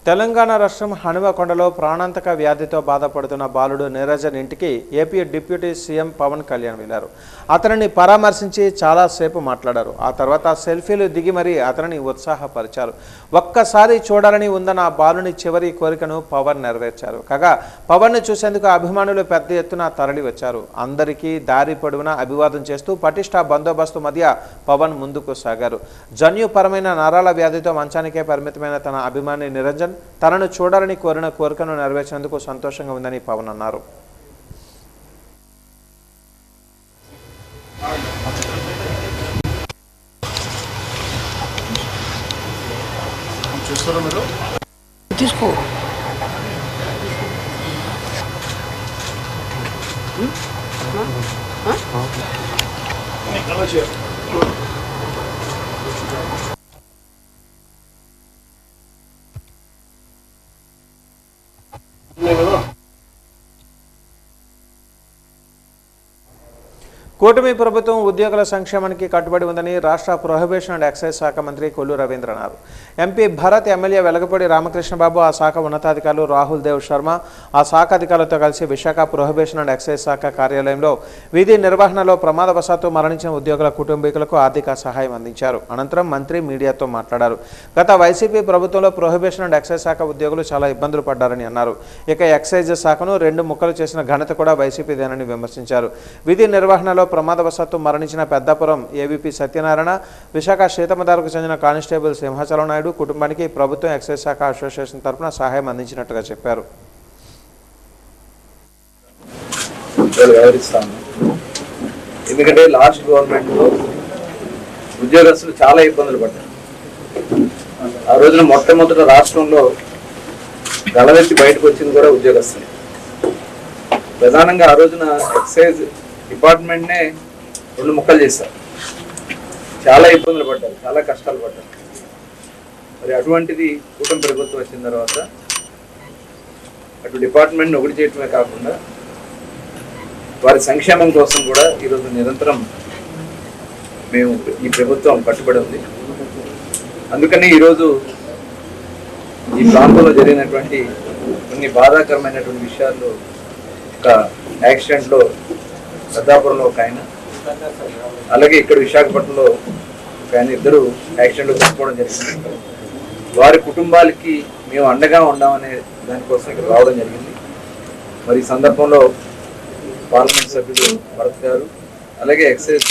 తెలంగాణ రాష్ట్రం హనుమకొండలో ప్రాణాంతక వ్యాధితో బాధపడుతున్న బాలుడు నిరంజన్ ఇంటికి AP deputy CM Pawan Kalyan వెళ్లారు. అతనిని పరామర్శించి చాలాసేపు మాట్లాడారు. ఆ తర్వాత సెల్ఫీలు దిగి మరీ అతనిని ఉత్సాహపరిచారు. ఒక్కసారి చూడాలని ఉందన్న ఆ బాలుని చివరి కోరికను పవన్ నెరవేర్చారు. కాగా పవన్ను చూసేందుకు అభిమానులు పెద్ద ఎత్తున తరలి వచ్చారు. అందరికీ దారి పొడవునా అభివాదం చేస్తూ పటిష్ట బందోబస్తు మధ్య పవన్ ముందుకు సాగారు. జన్యుపరమైన నరాల వ్యాధితో మంచానికే పరిమితమైన తన అభిమాని నిరంజన్ తనను చూడాలని కోరిన కోరికను నెరవేర్చేందుకు సంతోషంగా ఉందని పవన్ అన్నారు. తీసుకో కూటమి ప్రభుత్వం ఉద్యోగుల సంక్షేమానికి కట్టుబడి ఉందని రాష్ట్ర ప్రొహిబిషన్ అండ్ ఎక్సైజ్ శాఖ మంత్రి కొల్లు రవీంద్ర అన్నారు. ఎంపీ భరత్, ఎమ్మెల్యే వెలగపూడి రామకృష్ణబాబు, ఆ శాఖ ఉన్నతాధికారులు రాహుల్ దేవ్ శర్మ ఆ శాఖ అధికారులతో కలిసి విశాఖ ప్రొహిబిషన్ అండ్ ఎక్సైజ్ శాఖ కార్యాలయంలో విధి నిర్వహణలో ప్రమాదవశాత్తు మరణించిన ఉద్యోగుల కుటుంబీకులకు ఆర్థిక సహాయం అందించారు. అనంతరం మంత్రి మీడియాతో మాట్లాడారు. గత వైసీపీ ప్రభుత్వంలో ప్రొహిబిషన్ అండ్ ఎక్సైజ్ శాఖ ఉద్యోగులు చాలా ఇబ్బందులు పడ్డారని అన్నారు. ఇక ఎక్సైజ్ శాఖను 2 ముక్కలు చేసిన ఘనత కూడా వైసీపీదేనని విమర్శించారు. విధి నిర్వహణలో ప్రమాదవశాత్తు మరణించిన పెద్దాపురం ఏవీపీ సత్యనారాయణ, విశాఖ శీతమదారుకు చెందిన కానిస్టేబుల్ సింహాచలం నాయుడు కుటుంబానికి ప్రభుత్వం ఎక్సైజ్ శాఖ అసోసియేషన్ తరఫున సహాయం అందించినట్టుగా చెప్పారు. ఎందుకంటే లాస్ట్ గవర్నమెంట్లో ఉద్యోగస్తులు చాలా ఇబ్బందులు పడ్డారు. ఆ రోజున మొట్టమొదట రాష్ట్రంలో గళవెత్తి బయటకు వచ్చింది కూడా ఉద్యోగస్తులు. ప్రధానంగా ఆ రోజున ఎక్సైజ్ డిపార్ట్మెంట్నే 2 ముక్కలు చేశారు. చాలా ఇబ్బందులు పడ్డారు, చాలా కష్టాలు పడ్డారు. మరి అటువంటిది కూటమి ప్రభుత్వం వచ్చిన తర్వాత అటు డిపార్ట్మెంట్ని ఒకటి చేయటమే కాకుండా వారి సంక్షేమం కోసం కూడా ఈరోజు నిరంతరం మేము ఈ ప్రభుత్వం కట్టుబడి ఉంది. అందుకని ఈరోజు ఈ ప్రాంతంలో జరిగినటువంటి కొన్ని బాధాకరమైనటువంటి విషయాల్లో ఒక యాక్సిడెంట్లో పెద్దాపురంలో ఒక ఆయన, అలాగే ఇక్కడ విశాఖపట్నంలో ఒక ఆయన, 2 యాక్సిడెంట్లో చనిపోవడం జరిగింది. వారి కుటుంబాలకి మేము అండగా ఉన్నామనే దానికోసం ఇక్కడ రావడం జరిగింది. మరి ఈ సందర్భంలో పార్లమెంట్ సభ్యులు భరత్ గారు, అలాగే ఎక్సైజ్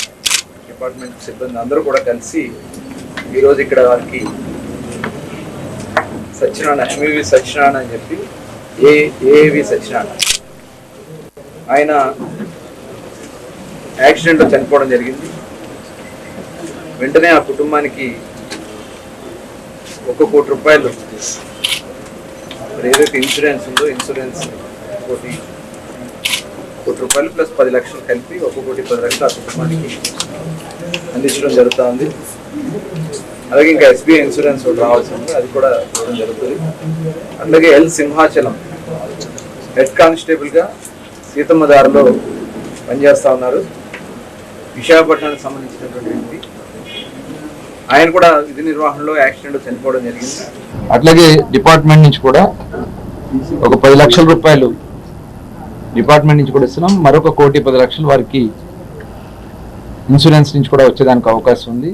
డిపార్ట్మెంట్ సిబ్బంది అందరూ కూడా కలిసి ఈరోజు ఇక్కడ వారికి సత్యనారాయణ, ఎంఈవి సత్యనారాయణ అని చెప్పి ఏఏవి సత్యనారాయణ, ఆయన యాక్సిడెంట్లో చనిపోవడం జరిగింది. వెంటనే ఆ కుటుంబానికి 1 కోటి రూపాయలు మరి ఏదైతే ఇన్సూరెన్స్ ఉందో ఇన్సూరెన్స్ 1 కోటి రూపాయలు ప్లస్ 10 లక్షలు కలిపి 1 కోటి 10 లక్షలు ఆ కుటుంబానికి అందించడం జరుగుతూ ఉంది. అలాగే ఇంకా ఎస్బీఐ ఇన్సూరెన్స్ ఒకటి రావాల్సి ఉంది, అది కూడా ఇవ్వడం జరుగుతుంది. అలాగే ఎల్ సింహాచలం హెడ్ కానిస్టేబుల్గా సీతమ్మదారిలో పనిచేస్తూ ఉన్నారు. విశాఖపట్నానికి సంబంధించినటువంటి వ్యక్తి, ఆయన కూడా విధి నిర్వహణలో యాక్సిడెంట్ చనిపోవడం జరిగింది. అట్లాగే డిపార్ట్మెంట్ నుంచి కూడా ఒక 10 లక్షల రూపాయలు డిపార్ట్మెంట్ నుంచి కూడా ఇస్తున్నాం. మరొక 1 కోటి 10 లక్షలు వారికి ఇన్సూరెన్స్ నుంచి కూడా వచ్చేదానికి అవకాశం ఉంది.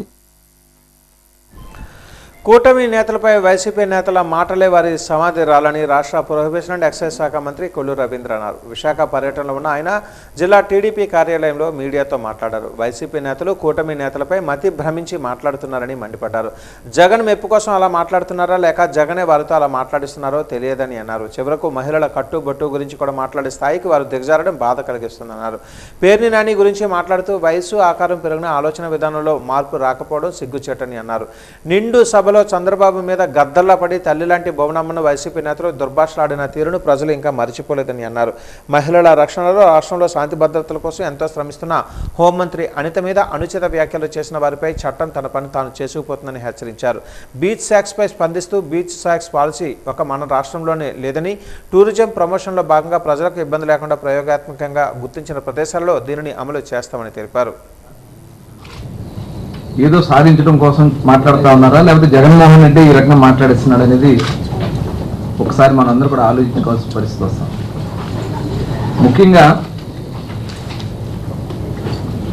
కూటమి నేతలపై వైసీపీ నేతల మాటలే వారి సమాధి రాలని రాష్ట్ర ప్రొహిబిషన్ అండ్ ఎక్సైజ్ శాఖ మంత్రి కొల్లు రవీంద్ర అన్నారు. విశాఖ పర్యటనలో ఉన్న ఆయన జిల్లా టీడీపీ కార్యాలయంలో మీడియాతో మాట్లాడారు. వైసీపీ నేతలు కూటమి నేతలపై మతి భ్రమించి మాట్లాడుతున్నారని మండిపడ్డారు. జగన్ మెప్పు కోసం అలా మాట్లాడుతున్నారా లేక జగనే వారితో అలా మాట్లాడిస్తున్నారో తెలియదని అన్నారు. చివరకు మహిళల కట్టుబొట్టు గురించి కూడా మాట్లాడే స్థాయికి వారు దిగజారడం బాధ కలిగిస్తుందన్నారు. పేర్ని నాని గురించి మాట్లాడుతూ వయసు ఆకారం పెరిగిన ఆలోచన విధానంలో మార్పు రాకపోవడం సిగ్గుచేటని అన్నారు. నిండు సభలో చంద్రబాబు మీద గద్దల్లా పడి తల్లి లాంటి భువనమ్మను వైసీపీ నేతలు దుర్భాషలాడిన తీరును ప్రజలు ఇంకా మరిచిపోలేదని అన్నారు. మహిళల రక్షణలో రాష్ట్రంలో శాంతి భద్రతల కోసం ఎంతో శ్రమిస్తున్న హోంమంత్రి అనిత మీద అనుచిత వ్యాఖ్యలు చేసిన వారిపై చట్టం తన పని తాను చేసుకుపోతుందని హెచ్చరించారు. బీచ్ శాక్స్పై స్పందిస్తూ బీచ్ శాక్స్ పాలసీ మన రాష్ట్రంలోనే లేదని, టూరిజం ప్రమోషన్లో భాగంగా ప్రజలకు ఇబ్బంది లేకుండా ప్రయోగాత్మకంగా గుర్తించిన ప్రదేశాల్లో దీనిని అమలు చేస్తామని తెలిపారు. ఏదో సాధించడం కోసం మాట్లాడుతూ ఉన్నారా లేకపోతే జగన్మోహన్ రెడ్డి ఈ రకంగా మాట్లాడిస్తున్నాడు అనేది ఒకసారి మనందరూ కూడా ఆలోచించుకోవాల్సిన పరిస్థితి వస్తాం. ముఖ్యంగా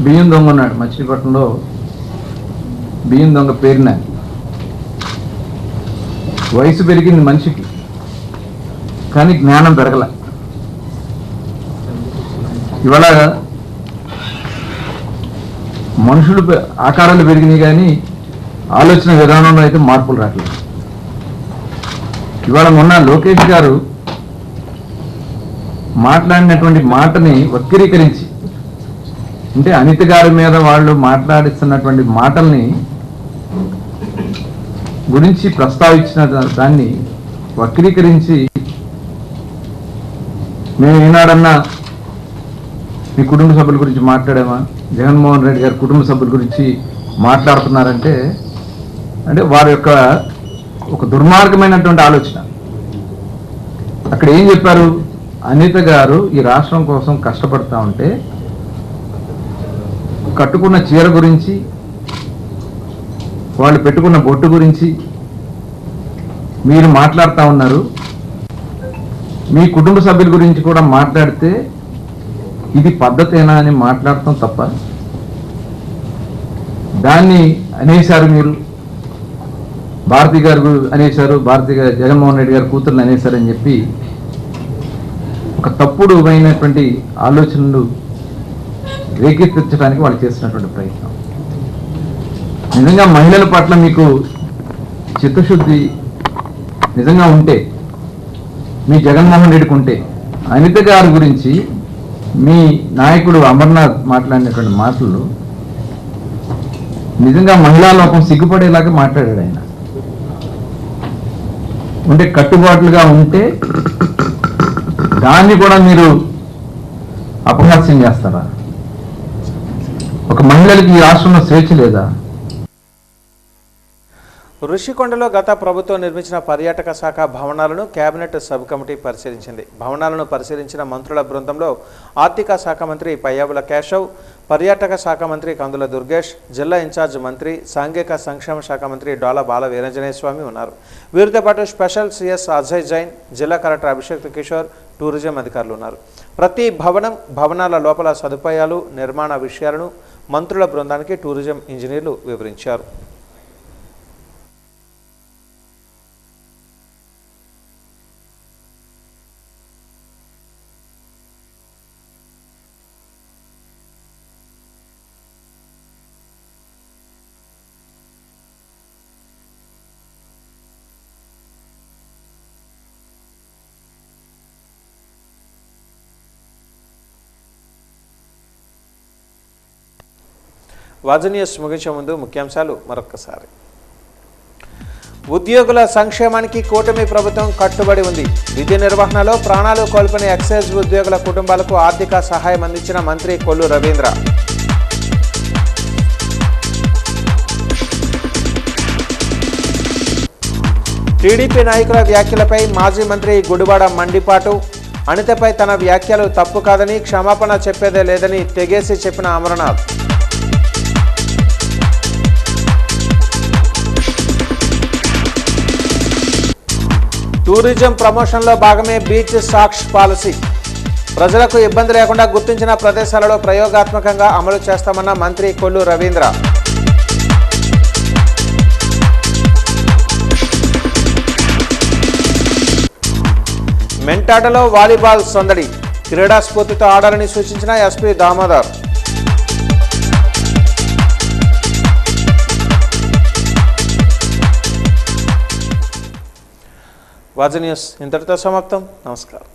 బియ్యం దొంగ ఉన్నాడు మచిలీపట్నంలో, బియ్యం దొంగ పేరున వయసు పెరిగింది మనిషికి, కానీ జ్ఞానం పెరగల. ఇవాళ మనుషులు ఆకారాలు పెరిగినాయి కానీ ఆలోచన విధానంలో అయితే మార్పులు రావట్లేదు. ఇవాళ మొన్న లోకేష్ గారు మాట్లాడినటువంటి మాటని వక్రీకరించి, అంటే అనిత గారి మీద వాళ్ళు మాట్లాడిస్తున్నటువంటి మాటల్ని గురించి ప్రస్తావించిన దాన్ని వక్రీకరించి, మేము ఏనాడన్నా మీ కుటుంబ సభ్యుల గురించి మాట్లాడామా, జగన్మోహన్ రెడ్డి గారి కుటుంబ సభ్యుల గురించి మాట్లాడుతున్నారంటే అంటే వారి యొక్క ఒక దుర్మార్గమైనటువంటి ఆలోచన. అక్కడ ఏం చెప్పారు, అనిత గారు ఈ రాష్ట్రం కోసం కష్టపడతా ఉంటే కట్టుకున్న చీర గురించి, వాళ్ళు పెట్టుకున్న బొట్టు గురించి మీరు మాట్లాడుతూ ఉన్నారు. మీ కుటుంబ సభ్యుల గురించి కూడా మాట్లాడితే ఇది పద్ధతేనా అని మాట్లాడటం తప్ప, దాన్ని అనేశారు మీరు, భారతి గారు అనేశారు, జగన్మోహన్ రెడ్డి గారు కూతుర్ని అనేశారని చెప్పి ఒక తప్పుడు అయినటువంటి ఆలోచనలు రేకెత్తించడానికి వాళ్ళు చేస్తున్నటువంటి ప్రయత్నం. నిజంగా మహిళల పట్ల మీకు చిత్తశుద్ధి నిజంగా ఉంటే, మీ జగన్మోహన్ రెడ్డికి ఉంటే, అనిత గారి గురించి మీ నాయకుడు అమర్నాథ్ మాట్లాడినటువంటి మాటలు నిజంగా మహిళా లోకం సిగ్గుపడేలాగా మాట్లాడాడు. ఆయన ఉంటే కట్టుబాట్లుగా ఉంటే దాన్ని కూడా మీరు అపహాస్యం చేస్తారా? ఒక మహిళలకి ఈ రాష్ట్రంలో స్వేచ్ఛ లేదా? ఋషికొండలో గత ప్రభుత్వం నిర్మించిన పర్యాటక శాఖ భవనాలను కేబినెట్ సబ్ కమిటీ పరిశీలించింది. భవనాలను పరిశీలించిన మంత్రుల బృందంలో ఆర్థిక శాఖ మంత్రి పయ్యావుల కేశవ్, పర్యాటక శాఖ మంత్రి కందుల దుర్గేష్, జిల్లా ఇన్ఛార్జ్ మంత్రి, సాంఘిక సంక్షేమ శాఖ మంత్రి డోలా బాల వీరంజనేయ స్వామి ఉన్నారు. వీరితో పాటు స్పెషల్ సిఎస్ అజయ్ జైన్, జిల్లా కలెక్టర్ అభిషేక్ కిషోర్, టూరిజం అధికారులు ఉన్నారు. ప్రతి భవనాల లోపల సదుపాయాలు, నిర్మాణ విషయాలను మంత్రుల బృందానికి టూరిజం ఇంజనీర్లు వివరించారు. వాజనీయస్ ముగించే ముందు ముఖ్యాంశాలు మరొక్కసారి. ఉద్యోగుల సంక్షేమానికి కూటమి ప్రభుత్వం కట్టుబడి ఉంది. విధి నిర్వహణలో ప్రాణాలు కోల్పోయిన ఎక్సైజ్ ఉద్యోగుల కుటుంబాలకు ఆర్థిక సహాయం అందించిన మంత్రి కొల్లు రవీంద్ర. టీడీపీ నాయకుల వ్యాఖ్యలపై మాజీ మంత్రి గుడివాడ మండిపాటు. అనితపై తన వ్యాఖ్యలు తప్పు కాదని, క్షమాపణ చెప్పేదే లేదని తెగేసి చెప్పిన అమరనాథ్. టూరిజం ప్రమోషన్లో భాగమే బీచ్ సాక్ష్ పాలసీ. ప్రజలకు ఇబ్బంది లేకుండా గుర్తించిన ప్రదేశాలలో ప్రయోగాత్మకంగా అమలు చేస్తామన్న మంత్రి కొల్లు రవీంద్ర. మెంటాడలో వాలీబాల్ సందడి, క్రీడా స్ఫూర్తితో ఆడాలని సూచించిన ఎస్పీ దామోదర్. వాజ న్యూస్ ఇంతటితో సమాప్తం. నమస్కారం.